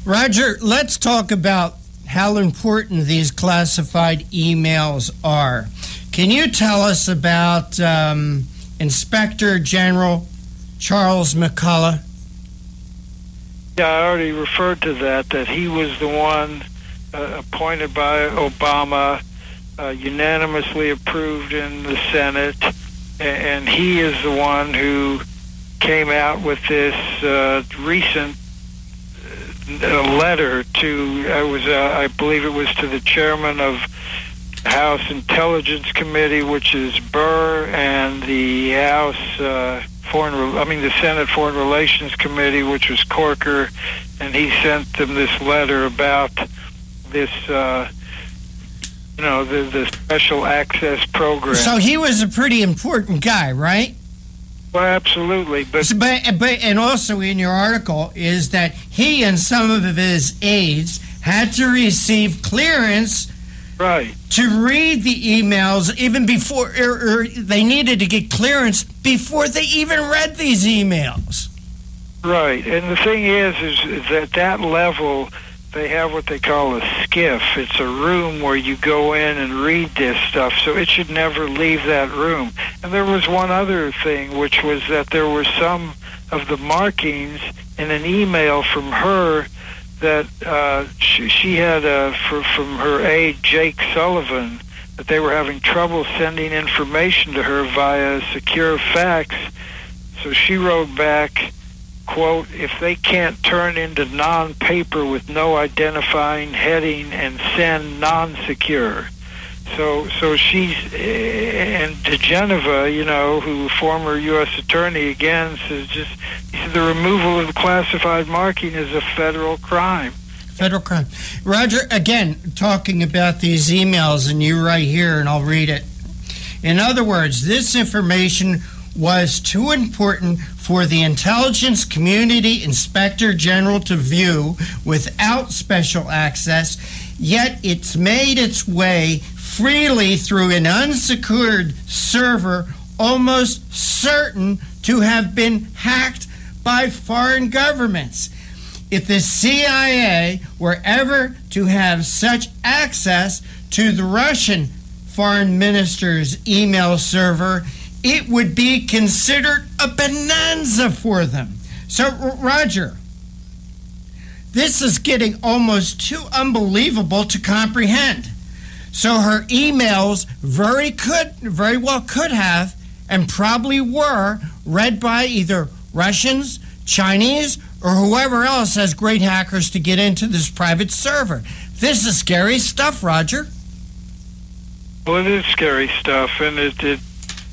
Roger, let's talk about how important these classified emails are. Can you tell us about Inspector General Charles McCullough? Yeah, I already referred to that he was the one appointed by Obama, unanimously approved in the Senate, and he is the one who came out with this recent letter to, I believe it was to the chairman of House Intelligence Committee, which is Burr, and the the Senate Foreign Relations Committee, which was Corker, and he sent them this letter about this, the special access program. So he was a pretty important guy, right? Well, absolutely, but and also in your article is that he and some of his aides had to receive clearance, right, to read the emails even before, or they needed to get clearance before they even read these emails. Right, and the thing is that that level, they have what they call a skiff. It's a room where you go in and read this stuff, so it should never leave that room. And there was one other thing, which was that there were some of the markings in an email from her that she had from her aide, Jake Sullivan, that they were having trouble sending information to her via secure fax. So she wrote back, quote, if they can't turn into non-paper with no identifying heading and send non-secure. So she's, and DeGeneva, who former U.S. attorney, again, says he said the removal of the classified marking is a federal crime. Federal crime. Roger, again, talking about these emails, and you right here, and I'll read it. In other words, this information was too important for the intelligence community inspector general to view without special access, yet it's made its way freely through an unsecured server, almost certain to have been hacked by foreign governments. If the CIA were ever to have such access to the Russian foreign minister's email server, it would be considered a bonanza for them. So, Roger, this is getting almost too unbelievable to comprehend. So her emails very well could have, and probably were, read by either Russians, Chinese, or whoever else has great hackers to get into this private server. This is scary stuff, Roger. Well, it is scary stuff, and it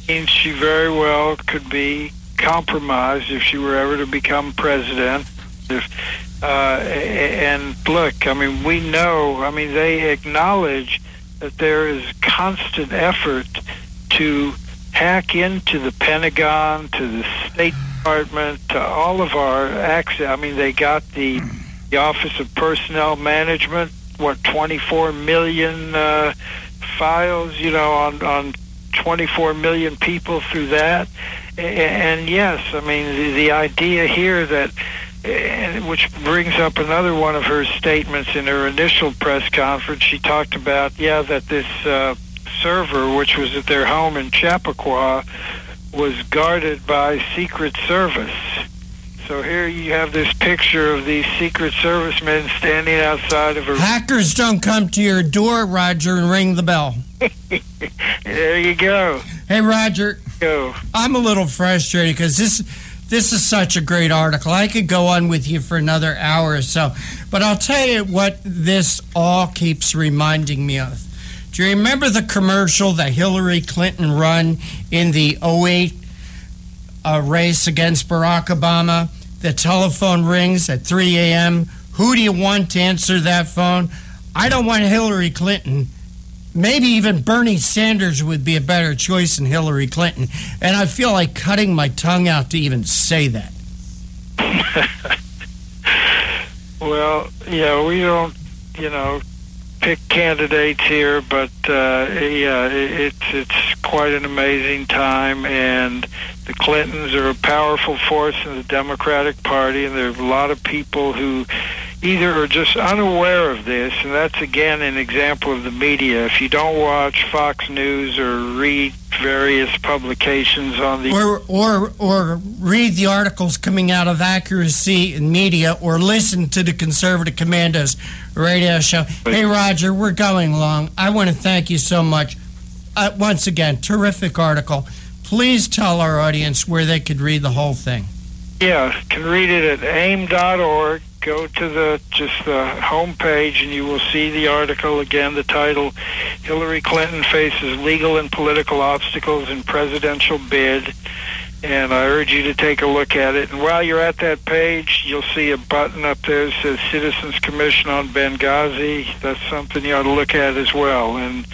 means she very well could be compromised if she were ever to become president. And look, we know, they acknowledge that there is constant effort to hack into the Pentagon, to the State Department, to all of our access. They got the Office of Personnel Management, 24 million files, on 24 million people through that. And yes, the idea here that, which brings up another one of her statements in her initial press conference, she talked about, that this server, which was at their home in Chappaqua, was guarded by Secret Service. So here you have this picture of these Secret Service men standing outside of a... Hackers don't come to your door, Roger, and ring the bell. There you go. Hey, Roger. Go. I'm a little frustrated because this is such a great article. I could go on with you for another hour or so. But I'll tell you what this all keeps reminding me of. Do you remember the commercial that Hillary Clinton run in the 2008 race against Barack Obama? The telephone rings at 3 a.m. Who do you want to answer that phone? I don't want Hillary Clinton. Maybe even Bernie Sanders would be a better choice than Hillary Clinton. And I feel like cutting my tongue out to even say that. Well, we don't, pick candidates here, but it's quite an amazing time, and the Clintons are a powerful force in the Democratic Party, and there are a lot of people who either are just unaware of this, and that's again an example of the media. If you don't watch Fox News or read various publications on the or read the articles coming out of Accuracy in Media, or listen to the Conservative Commandos radio show. Hey, Roger, we're going long. I want to thank you so much. Once again, terrific article. Please tell our audience where they could read the whole thing. Yeah, can read it at aim.org. Go to the home page, and you will see the article. Again, the title, Hillary Clinton Faces Legal and Political Obstacles in Presidential Bid. And I urge you to take a look at it. And while you're at that page, you'll see a button up there that says Citizens Commission on Benghazi. That's something you ought to look at as well. And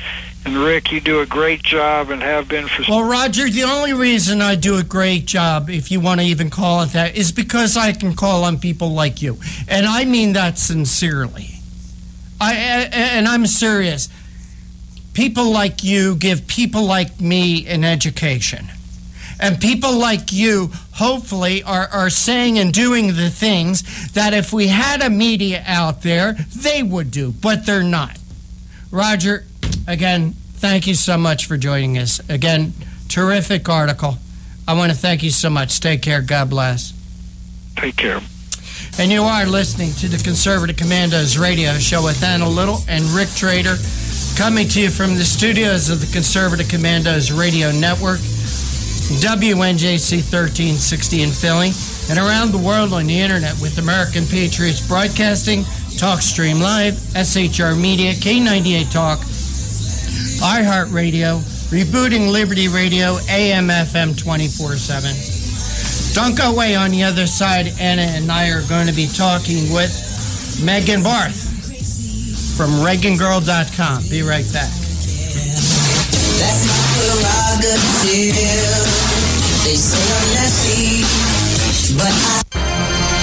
Rick, you do a great job and have been for... Well, Roger, the only reason I do a great job, if you want to even call it that, is because I can call on people like you. And I mean that sincerely. And I'm serious. People like you give people like me an education. And people like you, hopefully, are saying and doing the things that if we had a media out there, they would do, but they're not. Roger, again, thank you so much for joining us. Again, terrific article. I want to thank you so much. Take care. God bless. Take care. And you are listening to the Conservative Commandos radio show with Anna Little and Rick Trader, coming to you from the studios of the Conservative Commandos radio network, WNJC 1360 in Philly, and around the world on the internet with American Patriots Broadcasting, TalkStream Live, SHR Media, K98 Talk, iHeartRadio, Rebooting Liberty Radio, AM FM 24/7. Don't go away. On the other side, Anna and I are going to be talking with Megan Barth from ReaganGirl.com. Be right back. That's my prerogative. They say I'm nasty, but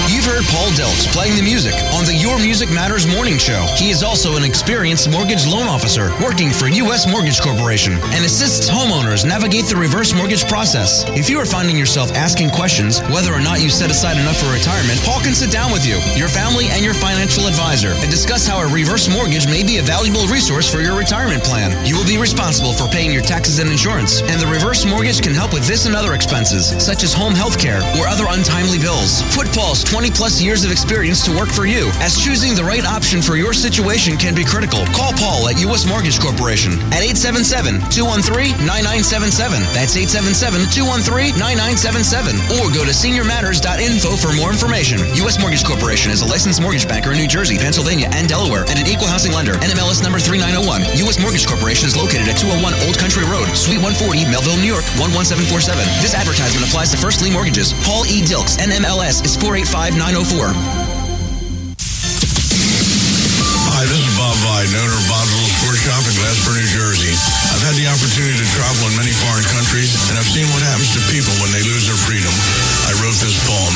You've heard Paul Delks playing the music on the Your Music Matters morning show. He is also an experienced mortgage loan officer working for U.S. Mortgage Corporation and assists homeowners navigate the reverse mortgage process. If you are finding yourself asking questions whether or not you set aside enough for retirement, Paul can sit down with you, your family, and your financial advisor and discuss how a reverse mortgage may be a valuable resource for your retirement plan. You will be responsible for paying your taxes and insurance, and the reverse mortgage can help with this and other expenses, such as home health care or other untimely bills. Put Paul's 20-plus years of experience to work for you, as choosing the right option for your situation can be critical. Call Paul at U.S. Mortgage Corporation at 877-213-9977. That's 877-213-9977. Or go to seniormatters.info for more information. U.S. Mortgage Corporation is a licensed mortgage banker in New Jersey, Pennsylvania, and Delaware, and an equal housing lender. NMLS number 3901. U.S. Mortgage Corporation is located at 201 Old Country Road, Suite 140, Melville, New York, 11747. This advertisement applies to first lien mortgages. Paul E. Dilks, NMLS is 485904. Hi, this is Bob Vide, owner of Bob's Little Sports Shop in Glasper, New Jersey. I've had the opportunity to travel in many foreign countries, and I've seen what happens to people when they lose their freedom. I wrote this poem.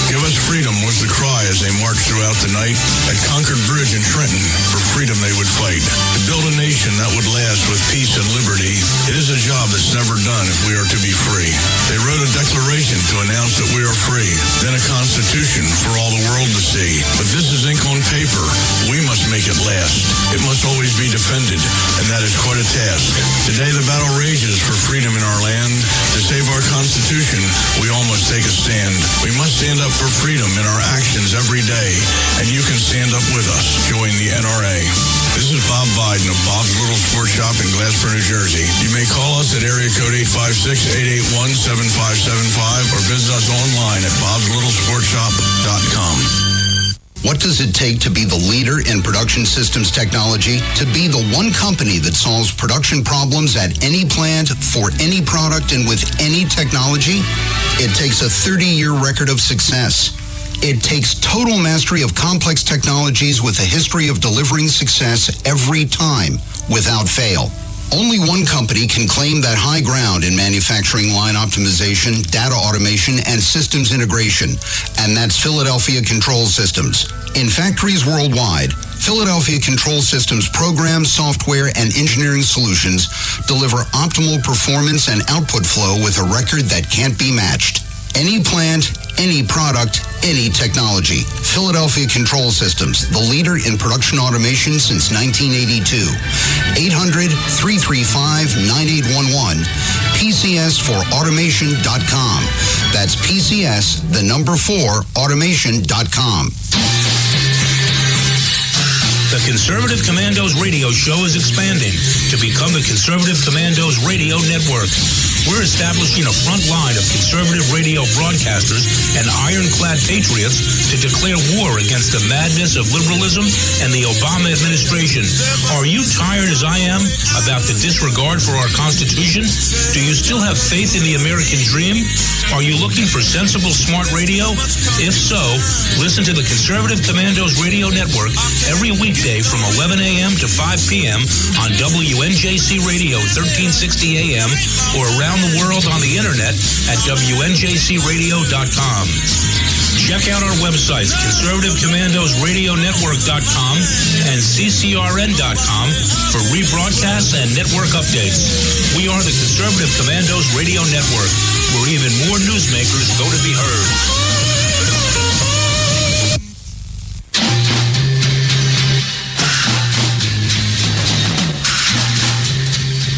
Give us freedom was the cry as they marched throughout the night. At Concord Bridge in Trenton, for freedom they would fight. To build a nation that would last with peace and liberty, it is a job that's never done if we are to be free. They wrote a declaration to announce that we are free, then a constitution for all the world to see. But this is ink on paper. We must make it last. It must always be defended, and that is quite a task. Today the battle rages for freedom in our land. To save our Constitution, we all must take a stand. We must stand up for freedom in our actions every day, and you can stand up with us. Join the NRA. This is Bob Biden of Bob's Little Sports Shop in Glasper, New Jersey. You may call us at area code 856-881-7575 or visit us online at bobslittle.sportshop.com. What does it take to be the leader in production systems technology? To be the one company that solves production problems at any plant, for any product, and with any technology? It takes a 30-year record of success. It takes total mastery of complex technologies with a history of delivering success every time, without fail. Only one company can claim that high ground in manufacturing line optimization, data automation, and systems integration, and that's Philadelphia Control Systems. In factories worldwide, Philadelphia Control Systems programs, software, and engineering solutions deliver optimal performance and output flow with a record that can't be matched. Any plant, any product, any technology. Philadelphia Control Systems, the leader in production automation since 1982. 800-335-9811. PCS4automation.com. That's PCS, the number 4, automation.com. The Conservative Commandos radio show is expanding to become the Conservative Commandos radio network. We're establishing a front line of conservative radio broadcasters and ironclad patriots to declare war against the madness of liberalism and the Obama administration. Are you tired, as I am, about the disregard for our Constitution? Do you still have faith in the American dream? Are you looking for sensible, smart radio? If so, listen to the Conservative Commandos Radio Network every weekday from 11 a.m. to 5 p.m. on WNJC Radio 1360 a.m. or around the world on the internet at WNJCradio.com. Check out our websites, ConservativeCommandosRadioNetwork.com and CCRN.com for rebroadcasts and network updates. We are the Conservative Commandos Radio Network, where even more newsmakers go to be heard.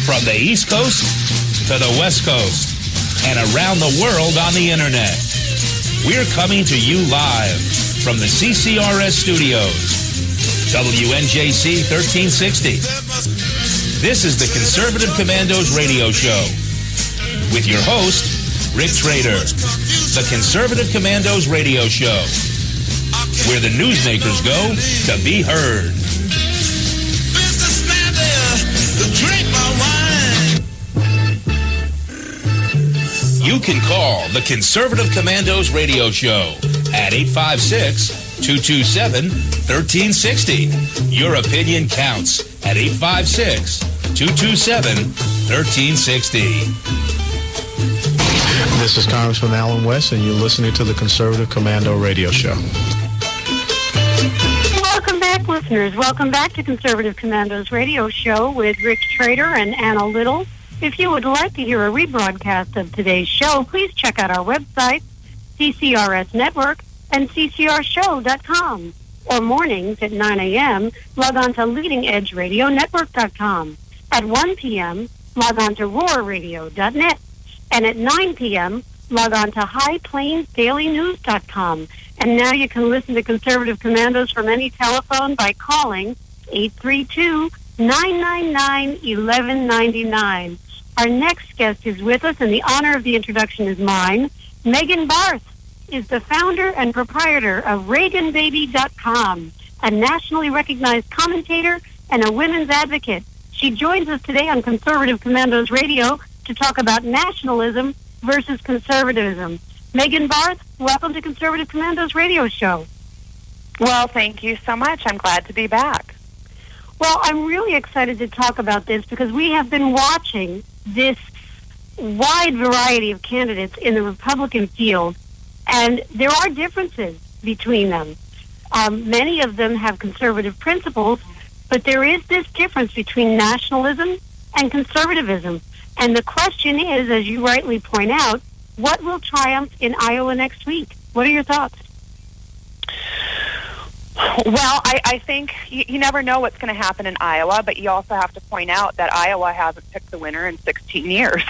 From the East Coast to the West Coast and around the world on the internet, we're coming to you live from the CCRS studios, WNJC 1360. This is the Conservative Commandos Radio Show with your host, Rick Trader. The Conservative Commandos Radio Show, where the newsmakers go to be heard. You can call the Conservative Commandos Radio Show at 856-227-1360. Your opinion counts at 856-227-1360. This is Congressman Alan West, and you're listening to the Conservative Commando Radio Show. Welcome back, listeners. Welcome back to Conservative Commandos Radio Show with Rick Trader and Anna Little. If you would like to hear a rebroadcast of today's show, please check out our website, CCRS Network, and CCRShow.com. Or mornings at 9 a.m., log on to LeadingEdgeRadioNetwork.com. At 1 p.m., log on to RoarRadio.net. And at 9 p.m., log on to HighPlainsDailyNews.com. And now you can listen to Conservative Commandos from any telephone by calling 832-999-1199. Our next guest is with us, and the honor of the introduction is mine. Megan Barth is the founder and proprietor of ReaganBaby.com, a nationally recognized commentator and a women's advocate. She joins us today on Conservative Commandos Radio to talk about nationalism versus conservatism. Megan Barth, welcome to Conservative Commandos Radio Show. Well, thank you so much. I'm glad to be back. Well, I'm really excited to talk about this because we have been watching this wide variety of candidates in the Republican field, and there are differences between them. Many of them have conservative principles, but there is this difference between nationalism and conservatism. And the question is, as you rightly point out, what will triumph in Iowa next week? What are your thoughts? Well, I think you never know what's going to happen in Iowa, but you also have to point out that Iowa hasn't picked the winner in 16 years.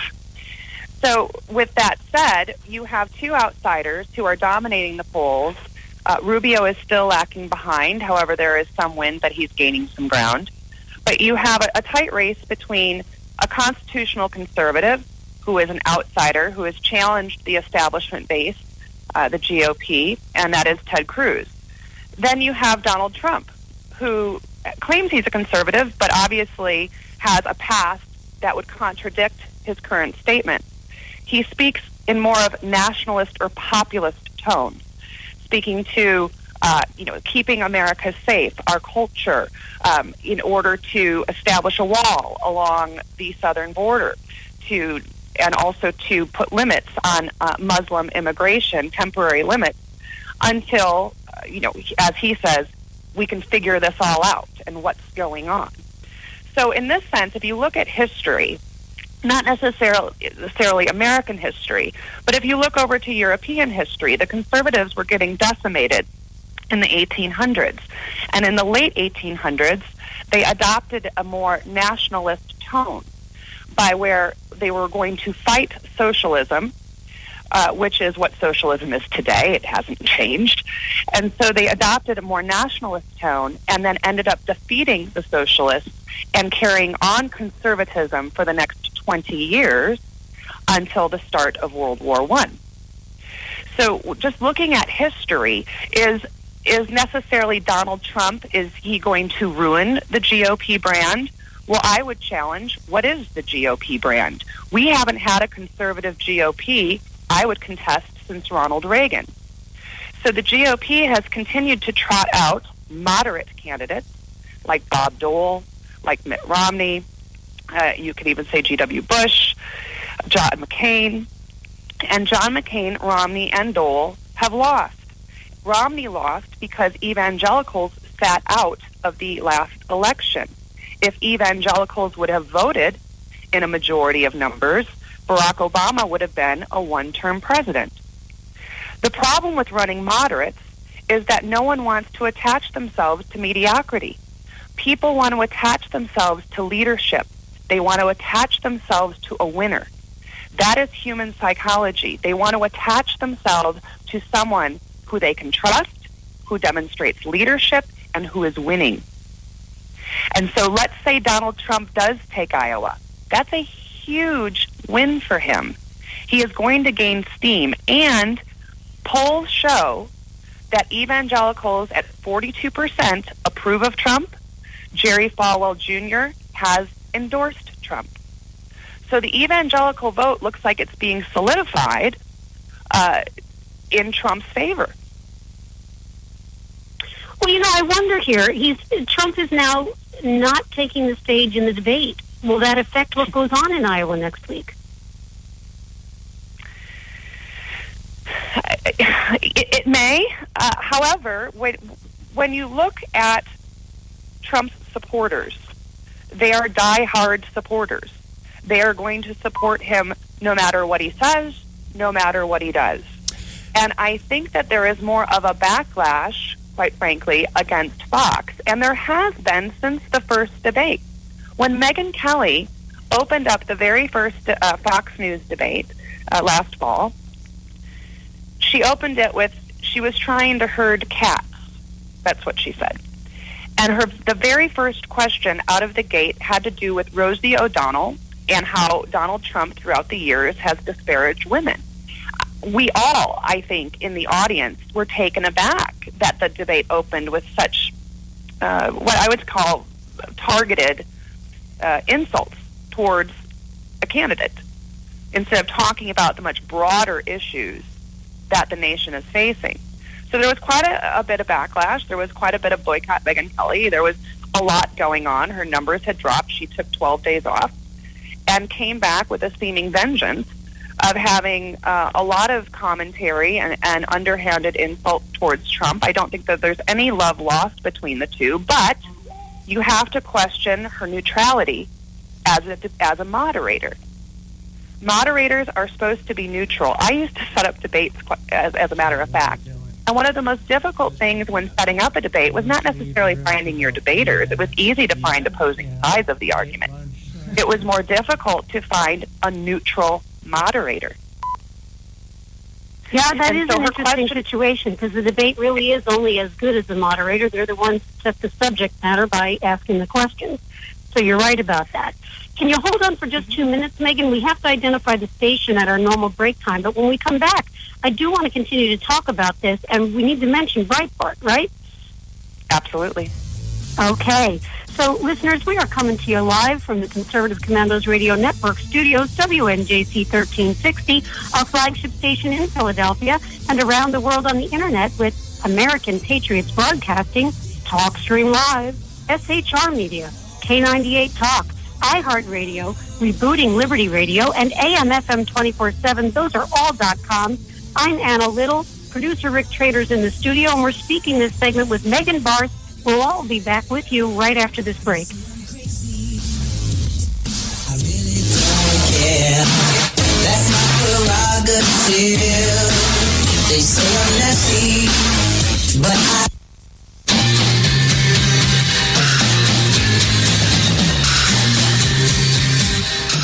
So with that said, you have two outsiders who are dominating the polls. Rubio is still lacking behind. However, there is some wind that he's gaining some ground. But you have a tight race between a constitutional conservative who is an outsider who has challenged the establishment base, the GOP, and that is Ted Cruz. Then you have Donald Trump, who claims he's a conservative, but obviously has a past that would contradict his current statement. He speaks in more of nationalist or populist tones, speaking to, keeping America safe, our culture, in order to establish a wall along the southern border, and also to put limits on Muslim immigration, temporary limits, until, as he says, we can figure this all out and what's going on. So in this sense, if you look at history, not necessarily American history, but if you look over to European history, the conservatives were getting decimated in the 1800s. And in the late 1800s, they adopted a more nationalist tone by where they were going to fight socialism, which is what socialism is today. It hasn't changed. And so they adopted a more nationalist tone and then ended up defeating the socialists and carrying on conservatism for the next 20 years until the start of World War I. So just looking at history, is necessarily Donald Trump, is he going to ruin the GOP brand? Well, I would challenge, what is the GOP brand? We haven't had a conservative GOP, I would contest, since Ronald Reagan. So the GOP has continued to trot out moderate candidates like Bob Dole, like Mitt Romney, you could even say G.W. Bush, John McCain. And John McCain, Romney, and Dole have lost. Romney lost because evangelicals sat out of the last election. If evangelicals would have voted in a majority of numbers, Barack Obama would have been a one-term president. The problem with running moderates is that no one wants to attach themselves to mediocrity. People want to attach themselves to leadership. They want to attach themselves to a winner. That is human psychology. They want to attach themselves to someone who they can trust, who demonstrates leadership, and who is winning. And so let's say Donald Trump does take Iowa. That's a huge win for him. He is going to gain steam, and polls show that evangelicals at 42% approve of Trump. Jerry Falwell Jr. has endorsed Trump. So the evangelical vote looks like it's being solidified in Trump's favor. Well, I wonder here, Trump is now not taking the stage in the debate. Will that affect what goes on in Iowa next week? It may. However, when you look at Trump's supporters, they are diehard supporters. They are going to support him no matter what he says, no matter what he does. And I think that there is more of a backlash, quite frankly, against Fox. And there has been since the first debate. When Megyn Kelly opened up the very first Fox News debate last fall, she opened it with, she was trying to herd cats. That's what she said. And the very first question out of the gate had to do with Rosie O'Donnell and how Donald Trump throughout the years has disparaged women. We all, I think, in the audience were taken aback that the debate opened with such what I would call targeted insults towards a candidate, instead of talking about the much broader issues that the nation is facing. So there was quite a bit of backlash. There was quite a bit of boycott Megyn Kelly. There was a lot going on. Her numbers had dropped. She took 12 days off and came back with a seeming vengeance of having a lot of commentary and underhanded insult towards Trump. I don't think that there's any love lost between the two, but you have to question her neutrality as a moderator. Moderators are supposed to be neutral. I used to set up debates as a matter of fact. And one of the most difficult things when setting up a debate was not necessarily finding your debaters. It was easy to find opposing sides of the argument. It was more difficult to find a neutral moderator. Yeah, that is an interesting situation, because the debate really is only as good as the moderator. They're the ones that set the subject matter by asking the questions. So you're right about that. Can you hold on for just 2 minutes, Megan? We have to identify the station at our normal break time, but when we come back, I do want to continue to talk about this, and we need to mention Breitbart, right? Absolutely. Okay. So, listeners, we are coming to you live from the Conservative Commandos Radio Network studios, WNJC 1360, our flagship station in Philadelphia, and around the world on the Internet with American Patriots Broadcasting, TalkStream Live, SHR Media, K98 Talk, iHeartRadio, Rebooting Liberty Radio, and AM/FM 24/7. Those are all .com. I'm Anna Little, producer Rick Traders in the studio, and we're speaking this segment with Megan Barth. We'll all be back with you right after this break. I really don't care. That's my prerogative. They say I'm nasty, but I...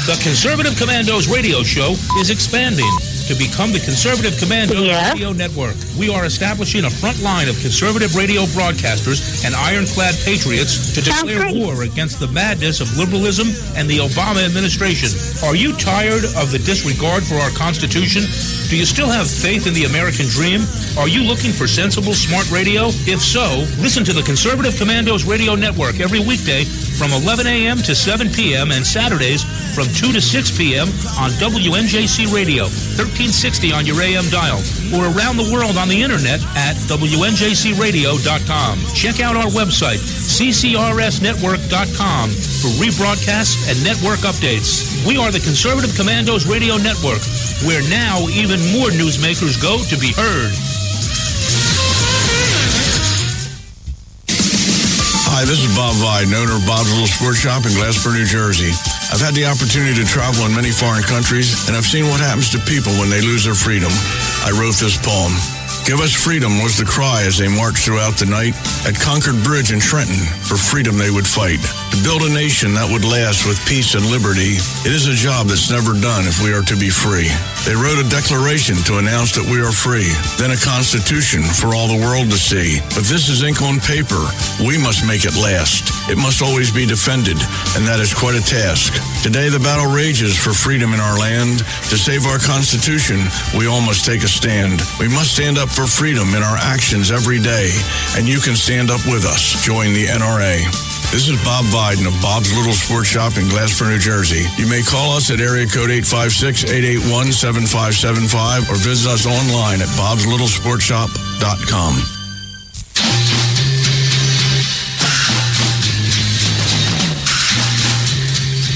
The Conservative Commandos radio show is expanding. to become the Conservative Commandos Radio Network. We are establishing a front line of conservative radio broadcasters and ironclad patriots to declare war against the madness of liberalism and the Obama administration. Are you tired of the disregard for our Constitution? Do you still have faith in the American dream? Are you looking for sensible, smart radio? If so, listen to the Conservative Commandos Radio Network every weekday from 11 a.m. to 7 p.m. and Saturdays from 2 to 6 p.m. on WNJC Radio, 1360 on your AM dial, or around the world on the internet at WNJCradio.com. Check out our website, CCRSnetwork.com, for rebroadcasts and network updates. We are the Conservative Commandos Radio Network, where now even more newsmakers go to be heard. Hi, this is Bob Viden, owner of Bob's Little Sports Shop in Glassboro, New Jersey. I've had the opportunity to travel in many foreign countries, and I've seen what happens to people when they lose their freedom. I wrote this poem. Give us freedom was the cry as they marched throughout the night. At Concord Bridge in Trenton, for freedom they would fight. To build a nation that would last with peace and liberty, it is a job that's never done if we are to be free. They wrote a declaration to announce that we are free, then a constitution for all the world to see. But this is ink on paper. We must make it last. It must always be defended, and that is quite a task. Today the battle rages for freedom in our land. To save our Constitution, we all must take a stand. We must stand up for freedom in our actions every day, and you can stand up with us. Join the NRA. This is Bob Viden of Bob's Little Sports Shop in Glassboro, New Jersey. You may call us at area code 856-881-7575 or visit us online at bobslittlesportshop.com.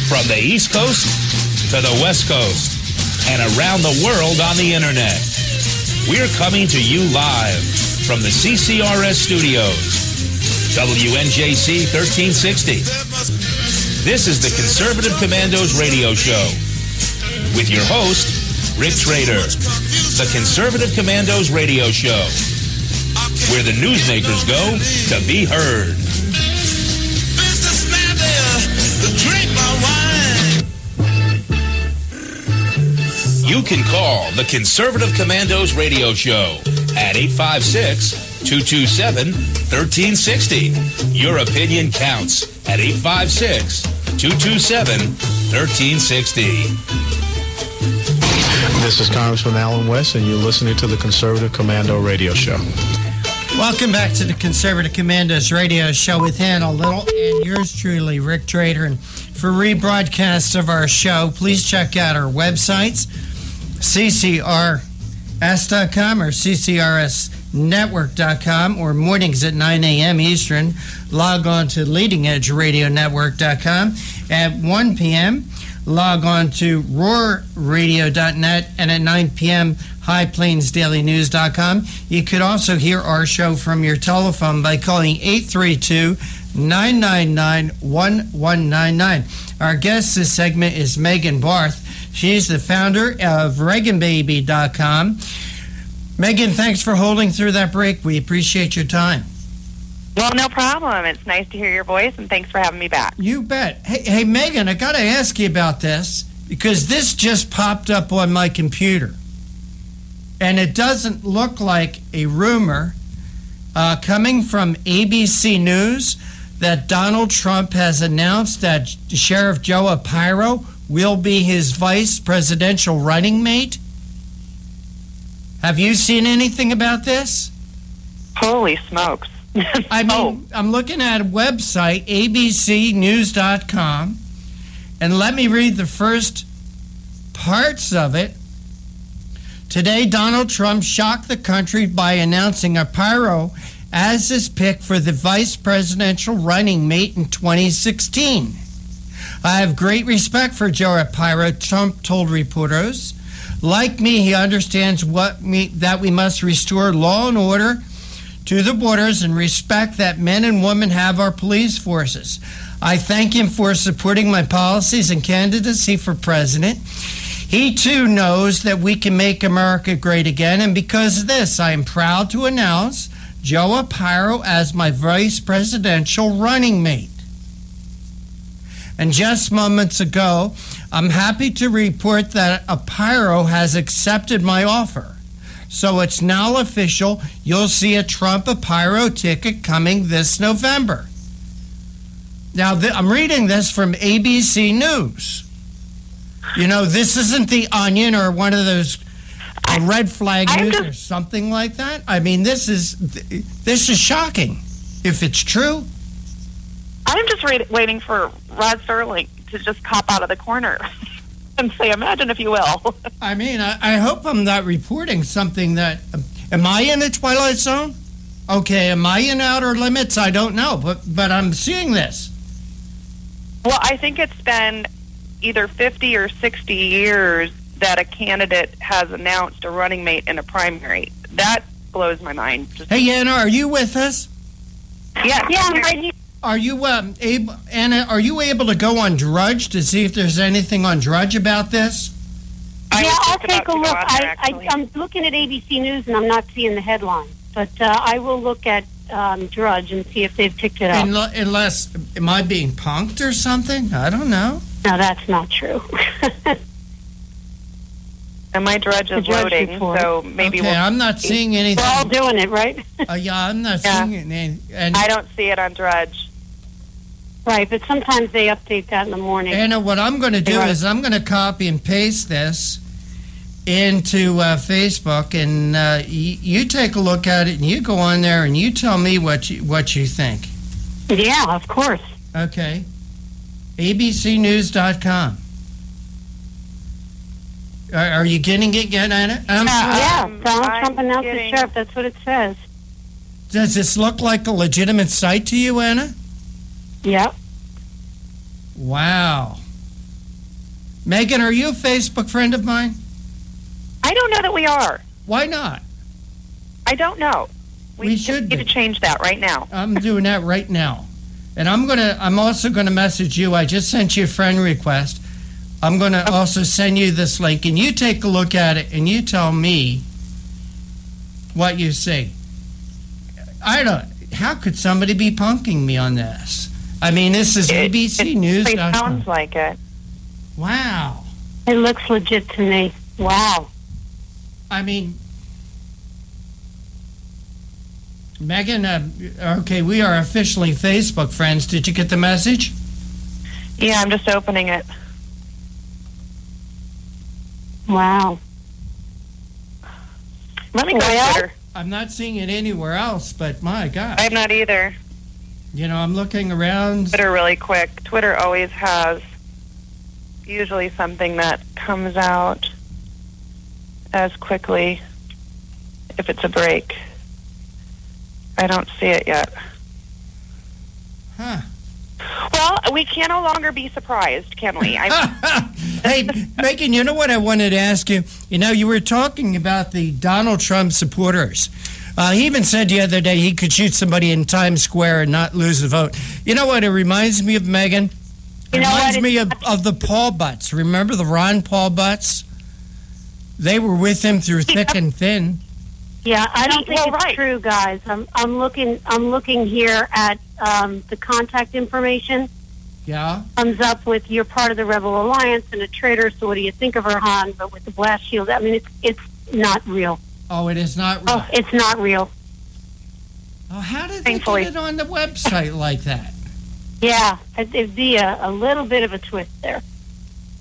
From the East Coast to the West Coast and around the world on the internet, we're coming to you live from the CCRS studios, WNJC 1360. This is the Conservative Commandos radio show with your host, Rick Trader. The Conservative Commandos radio show, where the newsmakers go to be heard. You can call the Conservative Commandos radio show at 856-227-1360. Your opinion counts at 856-227-1360. This is Congressman Alan West, and you're listening to the Conservative Commando Radio Show. Welcome back to the Conservative Commandos Radio Show with Hannah Little and yours truly, Rick Trader. And for rebroadcasts of our show, please check out our websites, CCRS.com or CCRSnetwork.com, or mornings at 9 a.m. Eastern. Log on to leadingedgeradionetwork.com. At 1 p.m., log on to roarradio.net, and at 9 p.m., highplainsdailynews.com. You could also hear our show from your telephone by calling 832-999-1199. Our guest this segment is Megan Barth. She's the founder of ReaganBaby.com. Megan, thanks for holding through that break. We appreciate your time. Well, no problem. It's nice to hear your voice, and thanks for having me back. You bet. Hey, Megan, I got to ask you about this, because this just popped up on my computer. And it doesn't look like a rumor coming from ABC News that Donald Trump has announced that Sheriff Joe Arpaio will be his vice presidential running mate. Have you seen anything about this? Holy smokes. I mean, I'm looking at a website, abcnews.com, and let me read the first parts of it. Today, Donald Trump shocked the country by announcing Arpaio as his pick for the vice presidential running mate in 2016. I have great respect for Joe Arpaio, Trump told reporters. Like me, he understands that we must restore law and order to the borders and respect that men and women have our police forces. I thank him for supporting my policies and candidacy for president. He, too, knows that we can make America great again, and because of this, I am proud to announce Joe Arpaio as my vice presidential running mate. And just moments ago, I'm happy to report that Apiro has accepted my offer. So it's now official. You'll see a Trump Apiro ticket coming this November. Now, I'm reading this from ABC News. You know, this isn't The Onion or one of those red flag news or something like that. I mean, this is shocking if it's true. I'm just waiting for Rod Serling to just pop out of the corner and say, imagine if you will. I mean, I hope I'm not reporting something that... Am I in the Twilight Zone? Okay, am I in Outer Limits? I don't know, but I'm seeing this. Well, I think it's been either 50 or 60 years that a candidate has announced a running mate in a primary. That blows my mind. Hey, Anna, are you with us? Yeah, I'm right here. Are you able, Anna? Are you able to go on Drudge to see if there's anything on Drudge about this? I'll take a look. I'm looking at ABC News and I'm not seeing the headline, but I will look at Drudge and see if they've picked it up. Unless, am I being punked or something? I don't know. No, that's not true. And my Drudge is loading, report. So maybe okay, I'm not seeing anything. We're all doing it, right? Yeah, I'm not seeing it. And I don't see it on Drudge. Right, but sometimes they update that in the morning. Anna, what I'm going to do is I'm going to copy and paste this into Facebook, and you take a look at it, and you go on there, and you tell me what you think. Yeah, of course. Okay. ABCnews.com. Are you getting it yet, Anna? Donald Trump announced the sheriff. That's what it says. Does this look like a legitimate site to you, Anna? Yep. Wow. Megan, are you a Facebook friend of mine? I don't know that we are. Why not? I don't know. We should need to change that right now. I'm doing that right now. And I'm also gonna message you. I just sent you a friend request. I'm gonna also send you this link, and you take a look at it, and you tell me what you see. How could somebody be punking me on this? I mean, this is ABC News. It sounds like it. Wow. It looks legit to me. Wow. I mean, Megan, okay, we are officially Facebook friends. Did you get the message? Yeah, I'm just opening it. Wow. Let me go to Twitter. I'm not seeing it anywhere else, but my God. I'm not either. You know, I'm looking around. Twitter really quick. Twitter always has usually something that comes out as quickly if it's a break. I don't see it yet. Huh. Well, we can no longer be surprised, can we? Hey, Megan, you know what I wanted to ask you? You know, you were talking about the Donald Trump supporters. He even said the other day he could shoot somebody in Times Square and not lose the vote. You know what it reminds me of, Megan? It reminds me of the Paul Butts. Remember the Ron Paul Butts? They were with him through thick and thin. Yeah, I don't think it's true, guys. I'm looking here at the contact information. Yeah. Comes up with you're part of the Rebel Alliance and a traitor. So what do you think of Erhan? But with the blast shield, I mean, it's not real. Oh, it is not real. Oh, it's not real. Oh, how did they get it on the website like that? Yeah, it'd be a little bit of a twist there.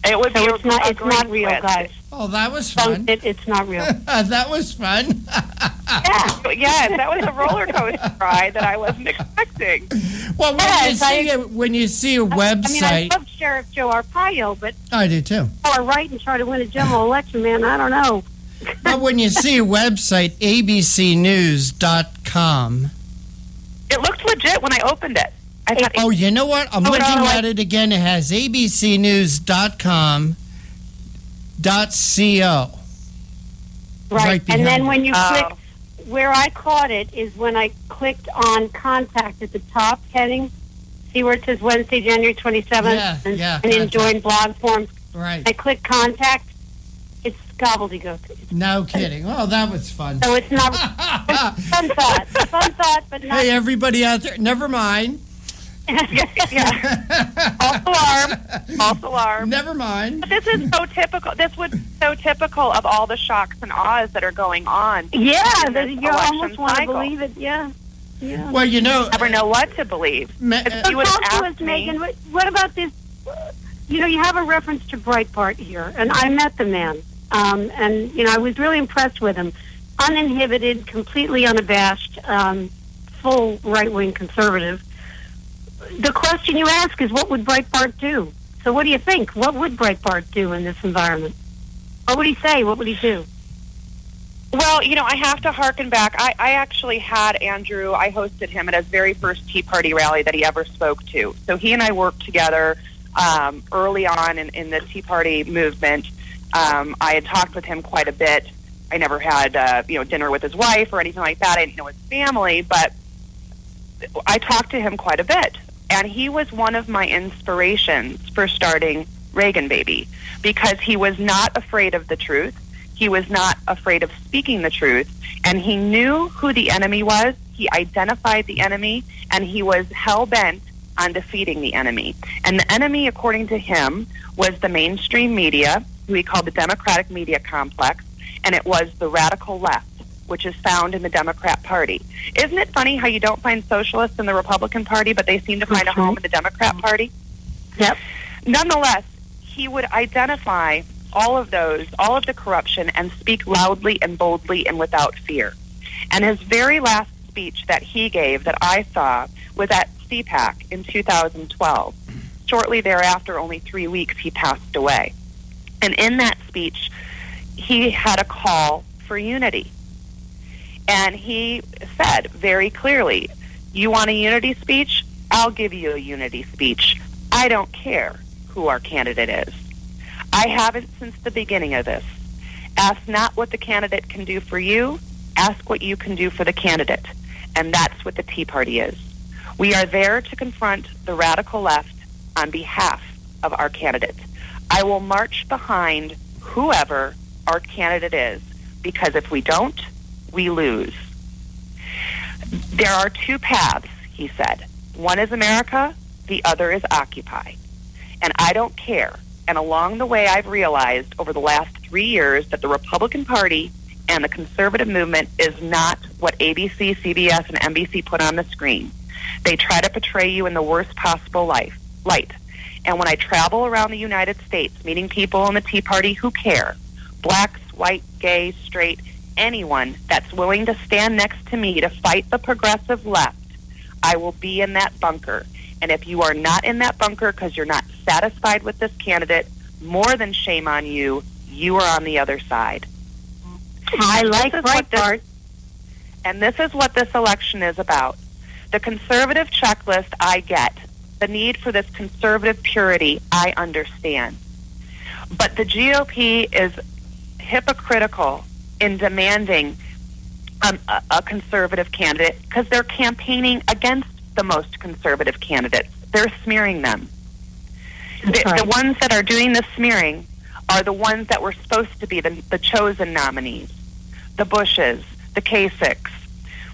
It would be it's not real, twist. Guys. Oh, that was fun. It's not real. That was fun. Yeah, that was a roller coaster ride that I wasn't expecting. Well, when you see a website, I mean, I love Sheriff Joe Arpaio, but I do too. Or write and try to win a general election, man. I don't know. But when you see a website, abcnews.com, it looked legit when I opened it. I thought, oh, you know what? I'm looking at it again. It has abcnews.com.co. Right, and then when you click, where I caught it is when I clicked on contact at the top heading. See where it says Wednesday, January 27th, and then join blog forums. Right. I click contact. It's gobbledygook. No kidding. Oh, that was fun. So it's not fun thought, but not. Hey, everybody out there, never mind. False alarm. False alarm. Never mind. But this is so typical. This was so typical of all the shocks and awes that are going on. Yeah, in you almost want to cycle. believe it. Yeah. Yeah. Well, you know, Never know what to believe. If you would have Talk to us, asked me, Megan. What about this? You know, you have a reference to Breitbart here, and I met the man, and you know, I was really impressed with him. Uninhibited, completely unabashed, full right-wing conservative. The question you ask is, what would Breitbart do? So, what do you think? What would Breitbart do in this environment? What would he say? What would he do? well, you know, I have to harken back. I actually had Andrew, I hosted him at his very first Tea Party rally that he ever spoke to. So he and I worked together early on in the Tea Party movement. I had talked with him quite a bit. I never had, dinner with his wife or anything like that. I didn't know his family, but I talked to him quite a bit. And he was one of my inspirations for starting Reagan Baby, because he was not afraid of the truth. He was not afraid of speaking the truth, and he knew who the enemy was. He identified the enemy, and he was hell-bent on defeating the enemy. And the enemy, according to him, was the mainstream media, who he called the Democratic media complex, and it was the radical left, which is found in the Democrat Party. Isn't it funny how you don't find socialists in the Republican Party, but they seem to find a home in the Democrat Party? Yep. Nonetheless, he would identify all of the corruption, and speak loudly and boldly and without fear. And his very last speech that he gave that I saw was at CPAC in 2012. Shortly thereafter, only 3 weeks, he passed away. And in that speech, he had a call for unity. And he said very clearly, you want a unity speech? I'll give you a unity speech. I don't care who our candidate is. I haven't since the beginning of this. Ask not what the candidate can do for you, ask what you can do for the candidate. And that's what the Tea Party is. We are there to confront the radical left on behalf of our candidate. I will march behind whoever our candidate is, because if we don't, we lose. There are two paths, he said. One is America, the other is Occupy. And I don't care. And along the way, I've realized over the last 3 years that the Republican Party and the conservative movement is not what ABC, CBS, and NBC put on the screen. They try to portray you in the worst possible light. And when I travel around the United States, meeting people in the Tea Party who care, blacks, white, gay, straight, anyone that's willing to stand next to me to fight the progressive left, I will be in that bunker. And if you are not in that bunker because you're not satisfied with this candidate, more than shame on you, you are on the other side. I like Breitbart. And this is what this election is about. The conservative checklist I get. The need for this conservative purity I understand. But the GOP is hypocritical in demanding a conservative candidate because they're campaigning against the most conservative candidates. They're smearing them. The ones that are doing the smearing are the ones that were supposed to be the chosen nominees. The Bushes, the Kasichs.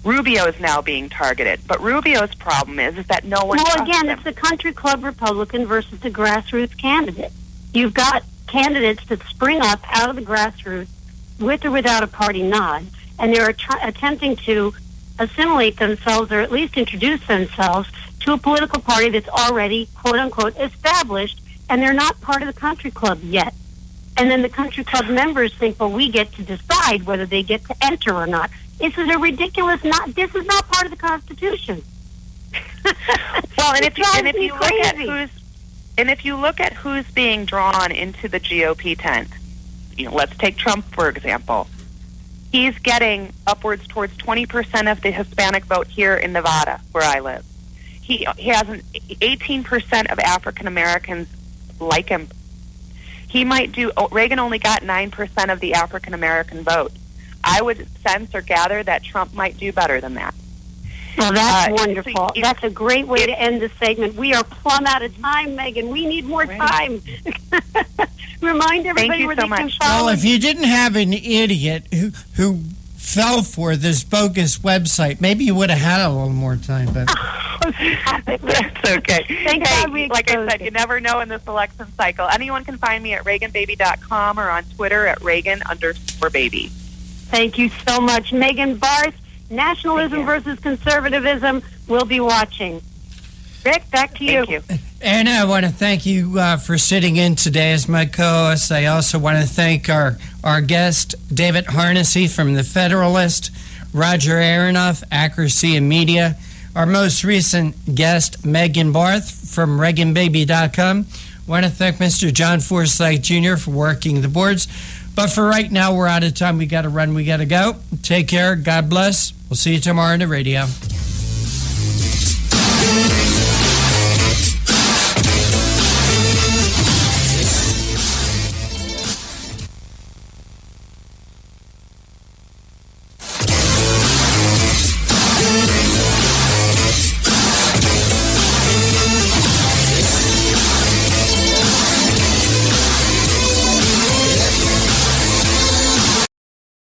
Rubio is now being targeted. But Rubio's problem is that no one trusts Well, again, him. it's the country club Republican versus the grassroots candidate. You've got candidates that spring up out of the grassroots with or without a party nod, and they're attempting to assimilate themselves or at least introduce themselves to a political party that's already, quote-unquote, established, and they're not part of the country club yet. And then the country club members think, well, we get to decide whether they get to enter or not. This is a ridiculous, this is not part of the Constitution. Well, and if you look at who's being drawn into the GOP tent, let's take Trump for example. He's getting upwards towards 20% of the Hispanic vote here in Nevada, where I live. He has 18% of African Americans like him. He might do. Reagan only got 9% of the African American vote. I would sense or gather that Trump might do better than that. Well, that's wonderful. That's a great way to end the segment. We are plumb out of time, Megan. We need more time. Remind everybody where they can follow. Well, if you didn't have an idiot who fell for this bogus website, maybe you would have had a little more time. But That's okay. Thank God we like I exposed said, it. you never know in this election cycle. Anyone can find me at ReaganBaby.com or on Twitter at Reagan_baby. Thank you so much. Megan Barth, Nationalism versus Conservatism. We'll be watching. Rick, back to you. Thank you. And I want to thank you for sitting in today as my co-host. I also want to thank our guest, David Harnessy from The Federalist, Roger Aronoff, Accuracy and Media, our most recent guest, Megan Barth from ReaganBaby.com. I want to thank Mr. John Forsythe Jr. for working the boards. But for right now, we're out of time. We got to run. We got to go. Take care. God bless. We'll see you tomorrow on the radio.